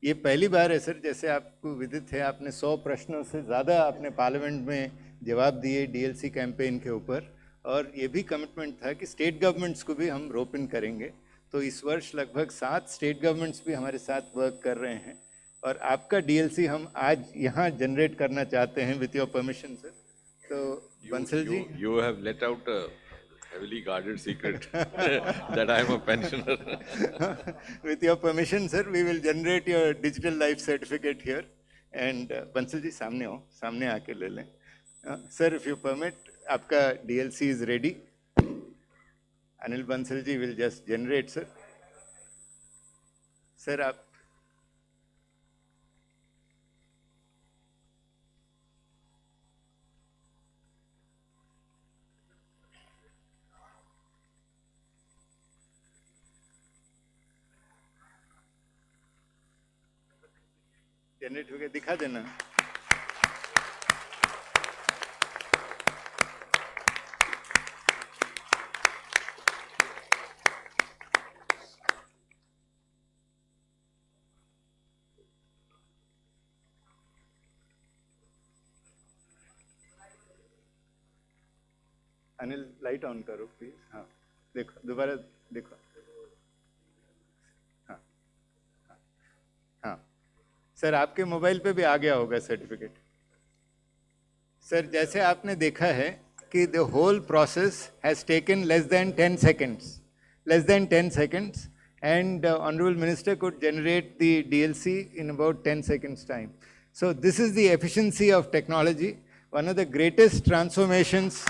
ये पहली बार है सर, जैसे आपको विदित है, आपने 100 प्रश्नों से ज़्यादा आपने पार्लियामेंट में जवाब दिए DLC कैंपेन के ऊपर, और ये भी कमिटमेंट था कि स्टेट गवर्नमेंट्स को भी हम रोप इन करेंगे। तो इस वर्ष लगभग 7 स्टेट गवर्नमेंट्स भी हमारे साथ वर्क कर रहे हैं, और आपका DLC हम आज यहाँ जनरेट करना चाहते हैं विथ योर परमिशन सर। तो Bansal ji, you have let out a heavily guarded secret that I am a pensioner. With your permission, sir, we will generate your digital life certificate here. And Bansal ji, सामने हो, सामने आके ले लें। Sir, if you permit, आपका DLC is ready. Anil Bansal ji will just generate, sir. Sir, आप generate हो गया, दिखा देना। अनिल लाइट ऑन करो प्लीज। हाँ देखो, दोबारा देखो। हाँ हाँ सर, आपके मोबाइल पे भी आ गया होगा सर्टिफिकेट। सर, जैसे आपने देखा है कि the whole process has taken less than 10 seconds, and honorable minister could generate the DLC in about 10 seconds time. So this is the efficiency of technology. One of the greatest transformations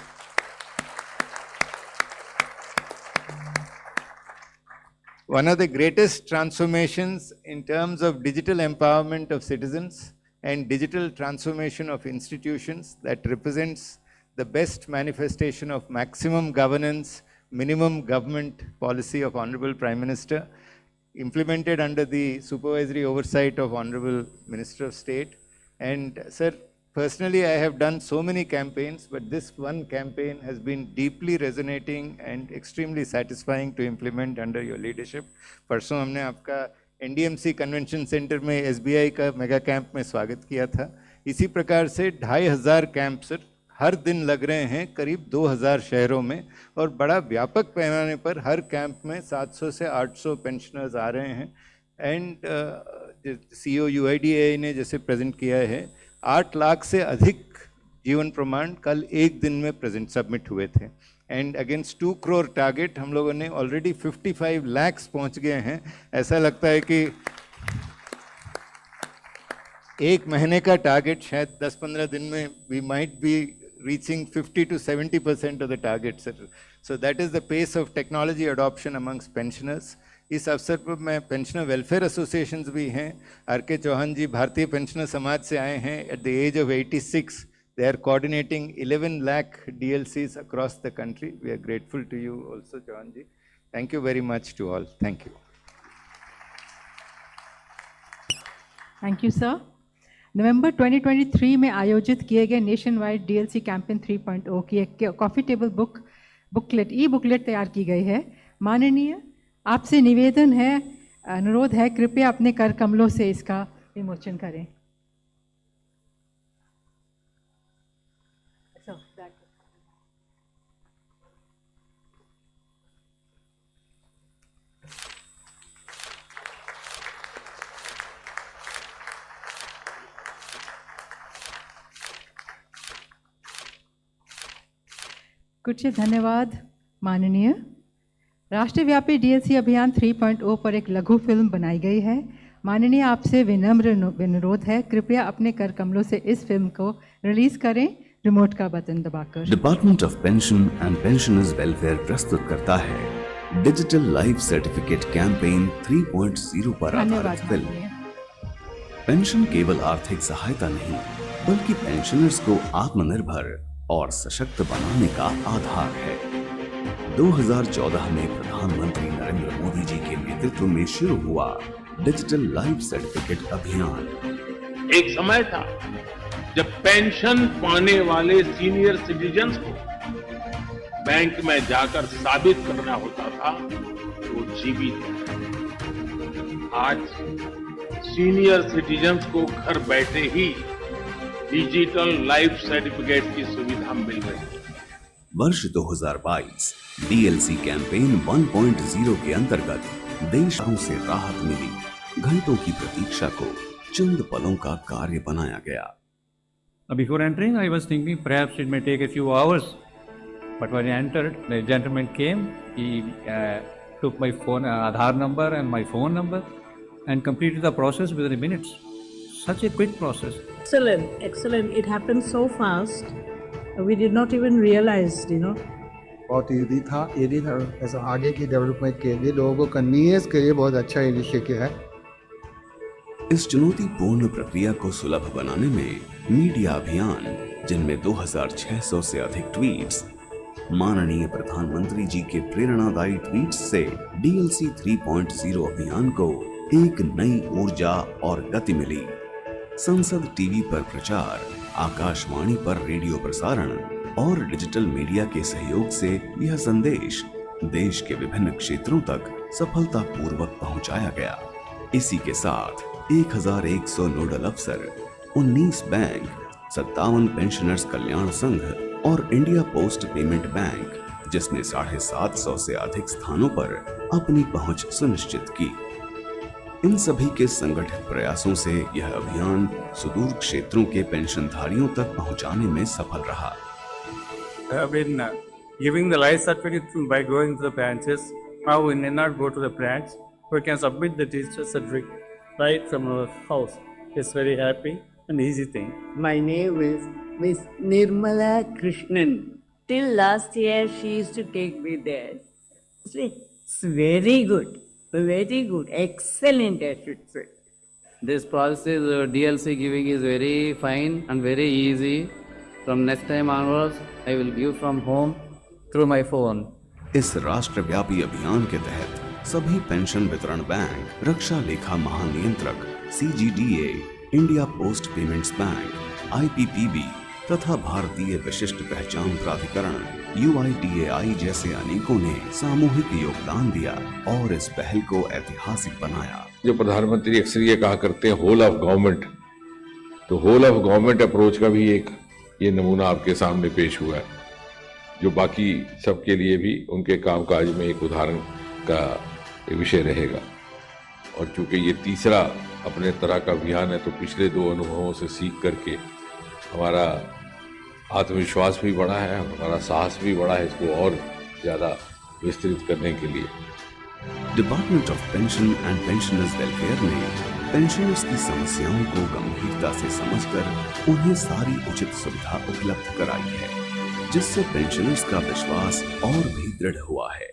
in terms of digital empowerment of citizens and digital transformation of institutions that represents the best manifestation of maximum governance, minimum government policy of Honorable Prime Minister, implemented under the supervisory oversight of Honorable Minister of State. And sir, personally I have done so many campaigns, but this one campaign has been deeply resonating and extremely satisfying to implement under your leadership. परसों हमने आपका NDMC convention centre में SBI का mega camp में स्वागत किया था। इसी प्रकार से 2500 कैंप सर हर दिन लग रहे हैं करीब 2000 शहरों में, और बड़ा व्यापक पैमाने पर हर कैंप में 700 से 800 पेंशनर्स आ रहे हैं। एंड CEO UIDAI ने जैसे प्रेजेंट किया है 8 लाख से अधिक जीवन प्रमाण कल एक दिन में प्रेजेंट सबमिट हुए थे एंड अगेंस्ट 2 करोड़ टारगेट हम लोगों ने ऑलरेडी 55 लाख पहुंच गए हैं। ऐसा लगता है कि एक महीने का टारगेट शायद 10-15 दिन में we might be reaching 50 to 70% of the target. So that is the pace of technology adoption amongst pensioners. इस अवसर पर मैं पेंशनर वेलफेयर एसोसिएशंस भी हैं, RK चौहान जी भारतीय पेंशनर समाज से आए हैं at the age of 86। They are coordinating 11 lakh DLCs across the country. We are grateful to you also, Chauhan ji. Thank you very much to all. Thank you. Thank you sir. नवंबर 2023 में आयोजित किए गए nation wide DLC campaign 3.0 की एक coffee table booklet booklet तैयार की गई है। माननीय, आपसे निवेदन है, अनुरोध है, कृपया अपने कर कमलों से इसका विमोचन करें। कुछ धन्यवाद माननीय। राष्ट्रव्यापी DLC अभियान 3.0 पर एक लघु फिल्म बनाई गई है। माननीय, आपसे विनम्र अनुरोध है, कृपया अपने कर कमलों से इस फिल्म को रिलीज करें, रिमोट का बटन दबाकर। Department of pension and pensioners welfare प्रस्तुत करता है डिजिटल लाइफ सर्टिफिकेट कैंपेन 3.0 पर आधारित फिल्म। पेंशन केवल आर्थिक सहायता नहीं, बल्कि पेंशनर्स को आत्मनिर्भर और सशक्त बनाने का आधार है। 2014 में प्रधानमंत्री नरेंद्र मोदी जी के नेतृत्व में शुरू हुआ डिजिटल लाइफ सर्टिफिकेट अभियान। एक समय था जब पेंशन पाने वाले सीनियर सिटीजन्स को बैंक में जाकर साबित करना होता था कि वो जीवित हैं। आज सीनियर सिटीजन्स को घर बैठे ही डिजिटल लाइफ सर्टिफिकेट की सुविधा मिल रही है। वर्ष 2022 DLC कैंपेन 1.0 के अंतर्गत देशों से राहत मिली। घंटों की प्रतीक्षा को चंद पलों का कार्य बनाया गया। Before entering, I was thinking perhaps it may take a few hours. But when I entered, the gentleman came. He took my phone, Aadhaar number and my phone number, and completed the process within minutes. Such a quick process. Excellent, excellent. It happened so fast. We did not even realize, you know. बहुत easy था ऐसा आगे की development के लिए, लोगों को convenience के लिए बहुत अच्छा इनिशिएटिव है। इस चुनौतीपूर्ण प्रक्रिया को सुलभ बनाने में मीडिया अभियान, जिनमें 2600 से अधिक ट्वीट्स, माननीय प्रधानमंत्री जी के प्रेरणादायी ट्वीट्स से DLC 3.0 अभियान को एक नई ऊर्जा और गति मिली। संसद टीवी पर प्रचार, आकाशवाणी पर रेडियो प्रसारण और डिजिटल मीडिया के सहयोग से यह संदेश देश के विभिन्न क्षेत्रों तक सफलतापूर्वक पहुंचाया गया। इसी के साथ 1100 नोडल अफसर, 19 बैंक, 57 पेंशनर्स कल्याण संघ और इंडिया पोस्ट पेमेंट बैंक, जिसने 750 से अधिक स्थानों पर अपनी पहुंच सुनिश्चित की। इन सभी के संगठित प्रयासों से यह अभियान सुदूर क्षेत्रों के पेंशनधारियों तक पहुंचाने में सफल रहा। Giving the life certificate by going to the branches. Now we need not go to the branch. We can submit the digital certificate right from our house. It's very happy and easy thing. My name is Miss Nirmala Krishnan. Till last year, she used to take me there. It's very good, excellent, I should say. This process DLC giving is very fine and very easy. From next time onwards, I will give from home through my phone. इस राष्ट्रव्यापी अभियान के तहत सभी pension वितरण bank, रक्षा लेखा महानियंत्रक, CGDA, India Post Payments bank, IPPB तथा भारतीय विशिष्ट पहचान प्राधिकरण UIDAI जैसे अनेकों ने सामूहिक योगदान दिया और इस पहल को ऐतिहासिक बनाया। जो प्रधानमंत्री अक्सर ये कहा करते हैं होल ऑफ गवर्नमेंट, तो होल ऑफ गवर्नमेंट अप्रोच का भी एक ये नमूना आपके सामने पेश हुआ है, जो बाकी सबके लिए भी उनके कामकाज में एक उदाहरण का विषय रहेगा। और चूंकि ये तीसरा अपने तरह का अभियान है तो पिछले 2 अनुभवों से सीख करके हमारा आत्मविश्वास भी बढ़ा है, हमारा साहस भी बढ़ा है इसको और ज़्यादा विस्तृत करने के लिए। Department of pension and pensioners welfare ने पेंशनर्स की समस्याओं को गंभीरता से समझकर उन्हें सारी उचित सुविधा उपलब्ध कराई है, जिससे पेंशनर्स का विश्वास और भी दृढ़ हुआ है।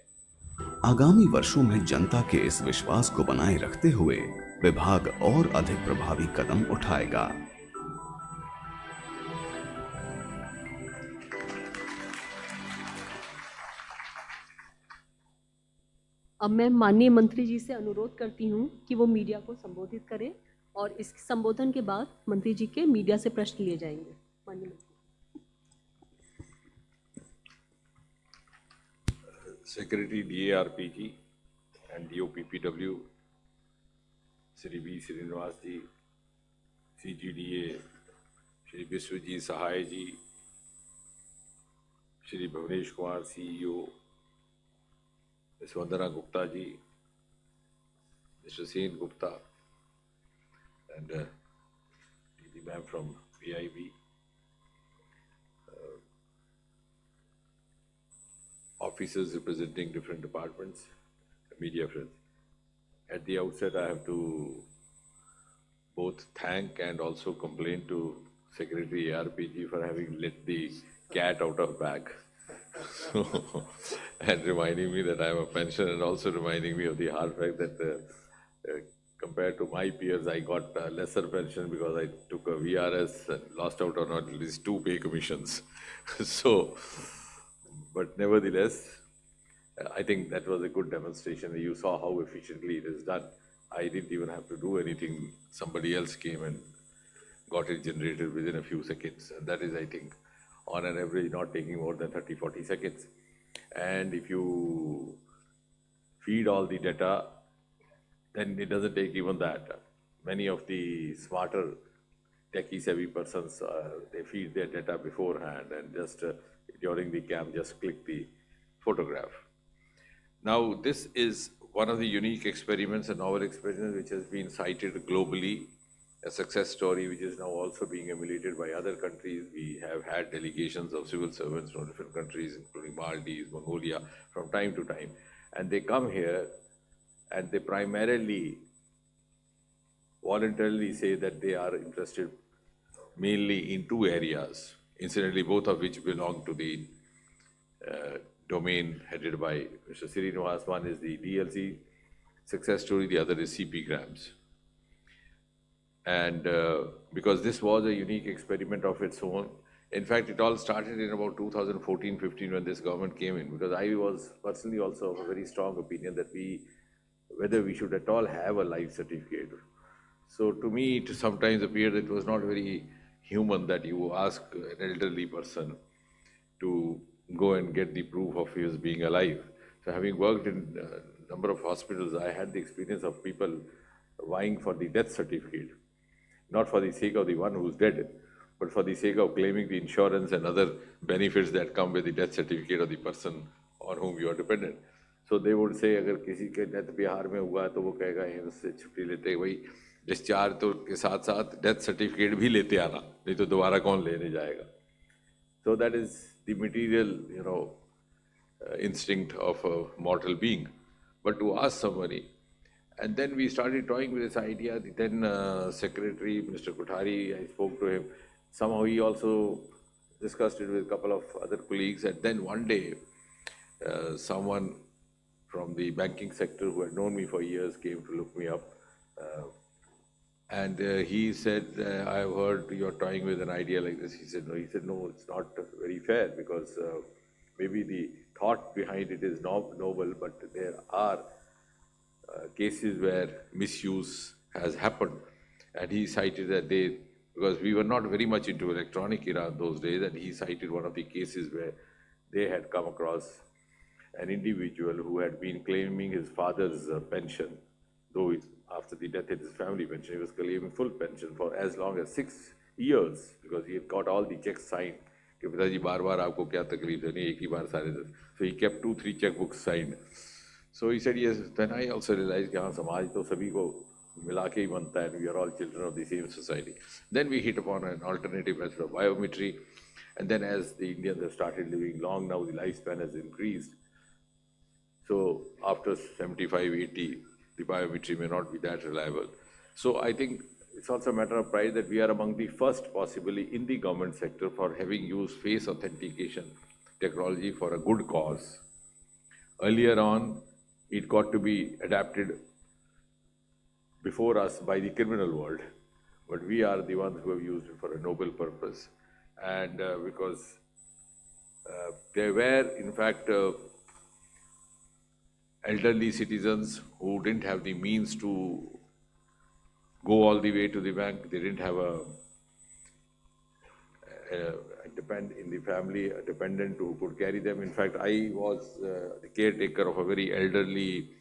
आगामी वर्षों में जनता के इस विश्वास को बनाए रखते हुए विभाग और अधिक प्रभावी कदम उठाएगा। अब मैं माननीय मंत्री जी से अनुरोध करती हूं कि वो मीडिया को संबोधित करें और इस संबोधन के बाद मंत्री जी के मीडिया से प्रश्न लिए जाएंगे। माननीय मंत्री। Secretary DARPG and DOPPW, Shri B. Srinivas ji, CGDA, Shri Biswajit Sahai ji, Shri Bhavnesh Kumar, CEO, Ms. Vandana Gupta ji, Mr. Sen Gupta, and the ma'am from PIB. Officers representing different departments, media friends. At the outset, I have to both thank and also complain to Secretary ARPG for having let the cat out of bag. And reminding me that I am a pensioner and also reminding me of the hard fact that compared to my peers, I got a lesser pension because I took a VRS and lost out on at least 2 pay commissions. But nevertheless, I think that was a good demonstration. You saw how efficiently it is done. I didn't even have to do anything. Somebody else came and got it generated within a few seconds. And that is, I think, on an average, not taking more than 30-40 seconds. And if you feed all the data, then it doesn't take even that. Many of the smarter, techie-savvy persons, they feed their data beforehand and just during the camp, just click the photograph. Now, this is one of the unique experiments, a novel experiment which has been cited globally, a success story which is now also being emulated by other countries. We have had delegations of civil servants from different countries, including Maldives, Mongolia, from time to time. And they come here and they primarily, voluntarily say that they are interested mainly in 2 areas. Incidentally, both of which belong to the domain headed by Mr. Srinivas. One is the DLC success story, the other is CP grams. And because this was a unique experiment of its own, in fact, it all started in about 2014-15 when this government came in, because I was personally also of a very strong opinion that whether we should at all have a life certificate. So to me, it sometimes appeared that it was not very human that you ask an elderly person to go and get the proof of his being alive. So having worked in a number of hospitals, I had the experience of people vying for the death certificate, not for the sake of the one who's dead, but for the sake of claiming the insurance and other benefits that come with the death certificate of the person on whom you are dependent. So they would say, अगर किसी के death Bihar में हुआ तो वो कहेगा उससे छुट्टी लेते भाई डिस्चार्ज तो के साथ साथ डेथ सर्टिफिकेट भी लेते आना, नहीं तो दोबारा कौन लेने जाएगा. So that is the material, instinct of a mortal being. But to ask somebody, and then we started toying with this idea. The then Secretary, Mr. Kothari, I spoke to him. Somehow he also discussed it with a couple of other colleagues. And then one day, someone from the banking sector who had known me for years came to look me up. And he said, I've heard you're toying with an idea like this. He said, no, it's not very fair because maybe the thought behind it is noble, but there are cases where misuse has happened. And he cited that because we were not very much into electronic era those days, and he cited one of the cases where they had come across an individual who had been claiming his father's pension, though after the death of his family pension, he was claiming full pension for as long as 6 years because he had got all the checks signed. कि पिताजी बार-बार आपको क्या तकलीफ है नहीं एक ही बार सारे. So he kept 2-3 checkbooks signed. So he said yes. Then I also realized कि हाँ समाज तो सभी को मिला के ही बनता है. We are all children of the same society. Then we hit upon an alternative method of biometry, and then as the Indians have started living long, now the lifespan has increased. So after 75, 80, the biometry may not be that reliable. So I think it's also a matter of pride that we are among the first, possibly in the government sector, for having used face authentication technology for a good cause. Earlier on, it got to be adapted before us by the criminal world, but we are the ones who have used it for a noble purpose. And because there were, in fact, elderly citizens who didn't have the means to go all the way to the bank. They didn't have a in the family, a dependent who could carry them. In fact, I was the caretaker of a very elderly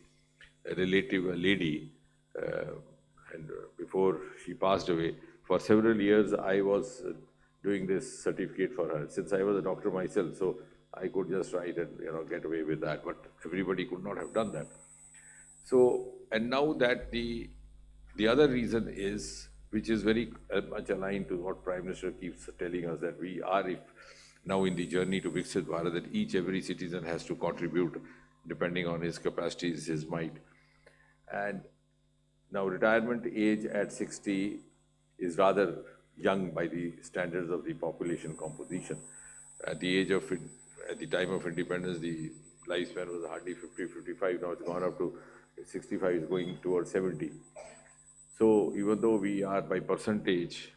relative, a lady, and before she passed away, for several years I was doing this certificate for her. Since I was a doctor myself, so I could just write and get away with that, but everybody could not have done that. So, and now that the other reason is, which is very much aligned to what Prime Minister keeps telling us, that we are now in the journey to Viksit Bharat, that every citizen has to contribute depending on his capacities, his might. And now retirement age at 60 is rather young by the standards of the population composition. At the time of independence, the lifespan was hardly 50, 55. Now it's gone up to 65, is going towards 70. So even though we are by percentage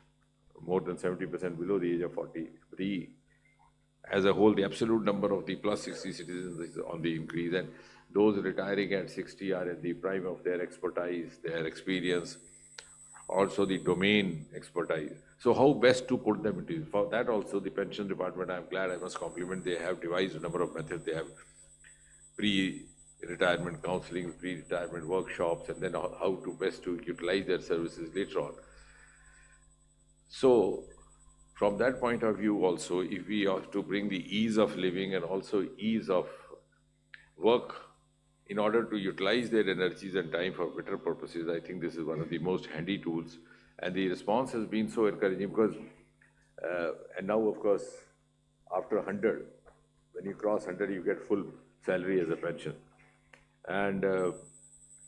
more than 70% below the age of 40, as a whole, the absolute number of the plus 60 citizens is on the increase, and those retiring at 60 are at the prime of their expertise, their experience, also the domain expertise. So how best to put them into? For that also, the pension department, I'm glad, I must compliment, they have devised a number of methods. They have pre-retirement counseling, pre-retirement workshops, and then how to best to utilize their services later on. So from that point of view also, if we have to bring the ease of living and also ease of work in order to utilize their energies and time for better purposes, I think this is one of the most handy tools. And the response has been so encouraging because, and now of course, after 100, when you cross 100, you get full salary as a pension. And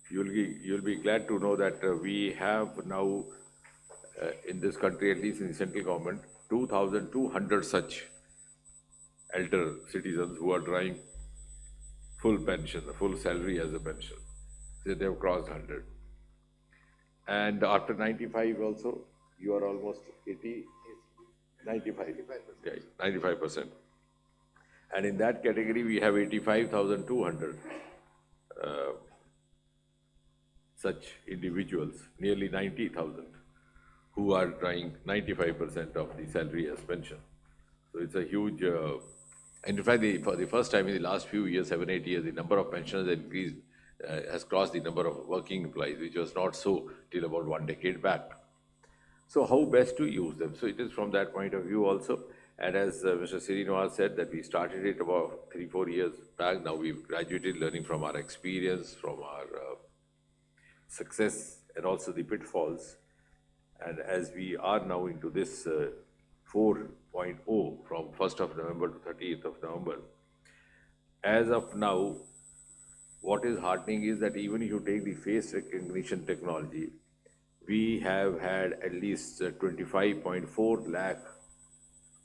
you'll be glad to know that we have now in this country, at least in the central government, 2,200 such elder citizens who are drawing full pension, full salary as a pension. So they have crossed 100. And after 95 also, you are almost 80, 95%. Yeah, 95%. And in that category, we have 85,200 such individuals, nearly 90,000, who are drawing 95% of the salary as pension. So it's a huge, and in fact, for the first time in the last few years, 7-8 years, the number of pensioners increased, has crossed the number of working employees, which was not so till about 1 decade back. So how best to use them? So it is from that point of view also. And as Mr. Srinivas said, that we started it about 3-4 years back. Now we've graduated, learning from our experience, from our success, and also the pitfalls. And as we are now into this 4.0 from 1st of November to 30th of November, as of now, what is heartening is that even if you take the face recognition technology, we have had at least 25.4 lakh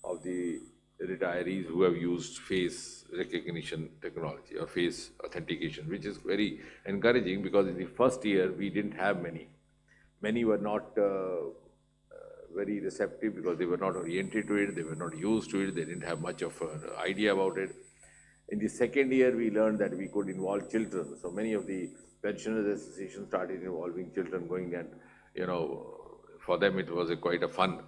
of the retirees who have used face recognition technology or face authentication, which is very encouraging because in the first year we didn't have many. Many were not very receptive because they were not oriented to it, they were not used to it, they didn't have much of an idea about it. In the second year, we learned that we could involve children. So many of the pensioners associations started involving children, going and, for them it was quite a fun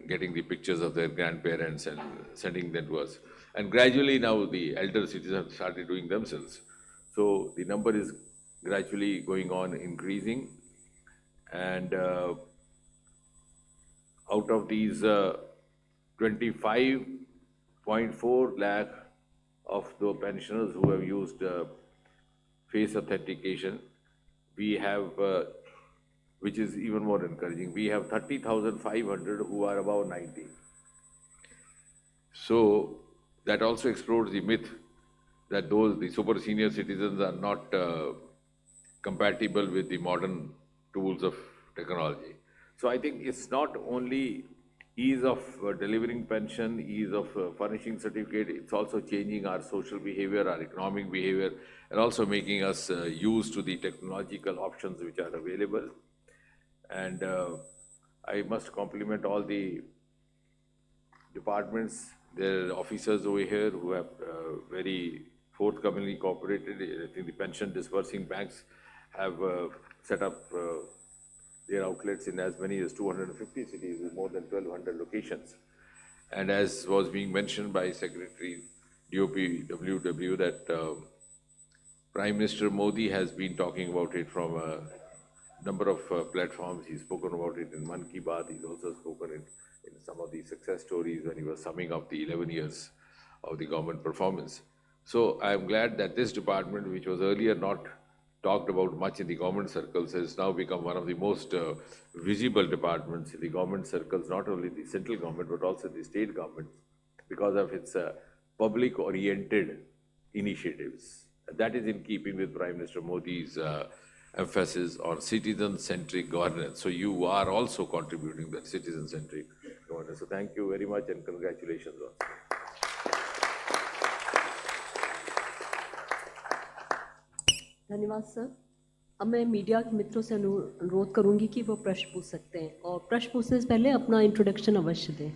getting the pictures of their grandparents and sending them to us. And gradually now the elder citizens started doing themselves. So the number is gradually going on increasing. And out of these 25.4 lakh of the pensioners who have used face authentication. We have, which is even more encouraging, we have 30,500 who are above 90. So that also explodes the myth that the super senior citizens are not compatible with the modern tools of technology. So I think it's not only ease of delivering pension, ease of furnishing certificate, it's also changing our social behavior, our economic behavior, and also making us used to the technological options which are available. And I must compliment all the departments, their officers over here who have very forthcomingly cooperated. I think the pension disbursing banks have set up their outlets in as many as 250 cities with more than 1,200 locations. And as was being mentioned by Secretary DOP-WW, that Prime Minister Modi has been talking about it from a number of platforms. He's spoken about it in Mann Ki Baat. He's also spoken in some of the success stories when he was summing up the 11 years of the government performance. So I'm glad that this department, which was earlier not talked about much in the government circles, has now become one of the most visible departments in the government circles, not only the central government, but also the state government, because of its public-oriented initiatives. That is in keeping with Prime Minister Modi's emphasis on citizen-centric governance. So you are also contributing that citizen-centric governance. So thank you very much and congratulations also. धन्यवाद sir. अब मैं media के मित्रों से अनुरोध करूंगी कि वो प्रश्न पूछ सकते हैं और प्रश्न पूछने से पहले अपना इंट्रोडक्शन अवश्य दें।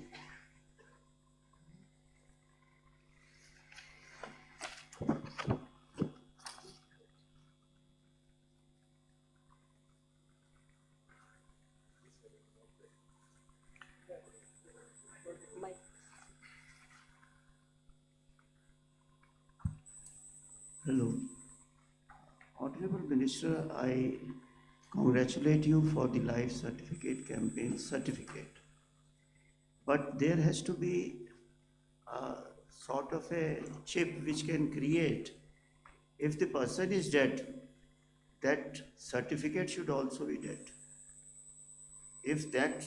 Hello. Honorable Minister, I congratulate you for the Life Certificate campaign certificate. But there has to be a sort of a chip which can create, if the person is dead, that certificate should also be dead. If that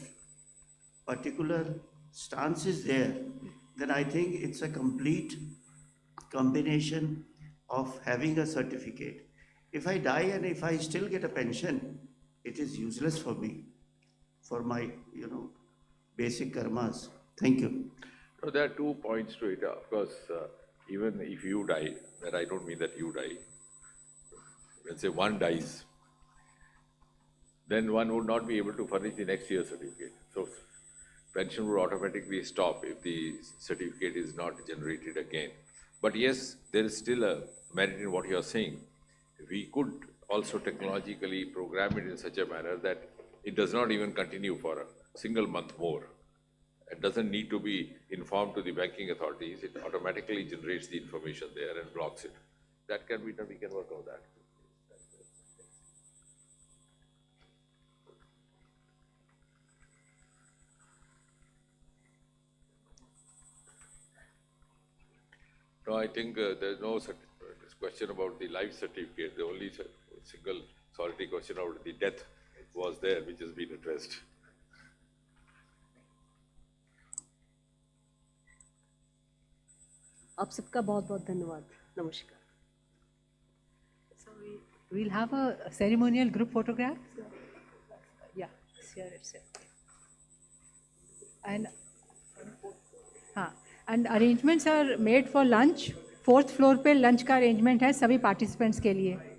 particular stance is there, then I think it's a complete combination of having a certificate. If I die and if I still get a pension, it is useless for me, for my, basic karmas. Thank you. So there are 2 points to it. Of course, even if you die, that I don't mean that you die. Let's say one dies, then one would not be able to furnish the next year's certificate. So pension would automatically stop if the certificate is not generated again. But yes, there is still a merit in what you are saying. We could also technologically program it in such a manner that it does not even continue for a single month more. It doesn't need to be informed to the banking authorities. It automatically generates the information there and blocks it. That can be done. We can work on that. No, I think there's no question about the life certificate. The only single solitary question about the death was there, which has been addressed. आप सबका बहुत-बहुत धन्यवाद। नमस्कार। So we'll have a ceremonial group photograph. Yeah, here itself. And arrangements are made for lunch. 4th floor पे lunch का arrangement है सभी participants के लिए.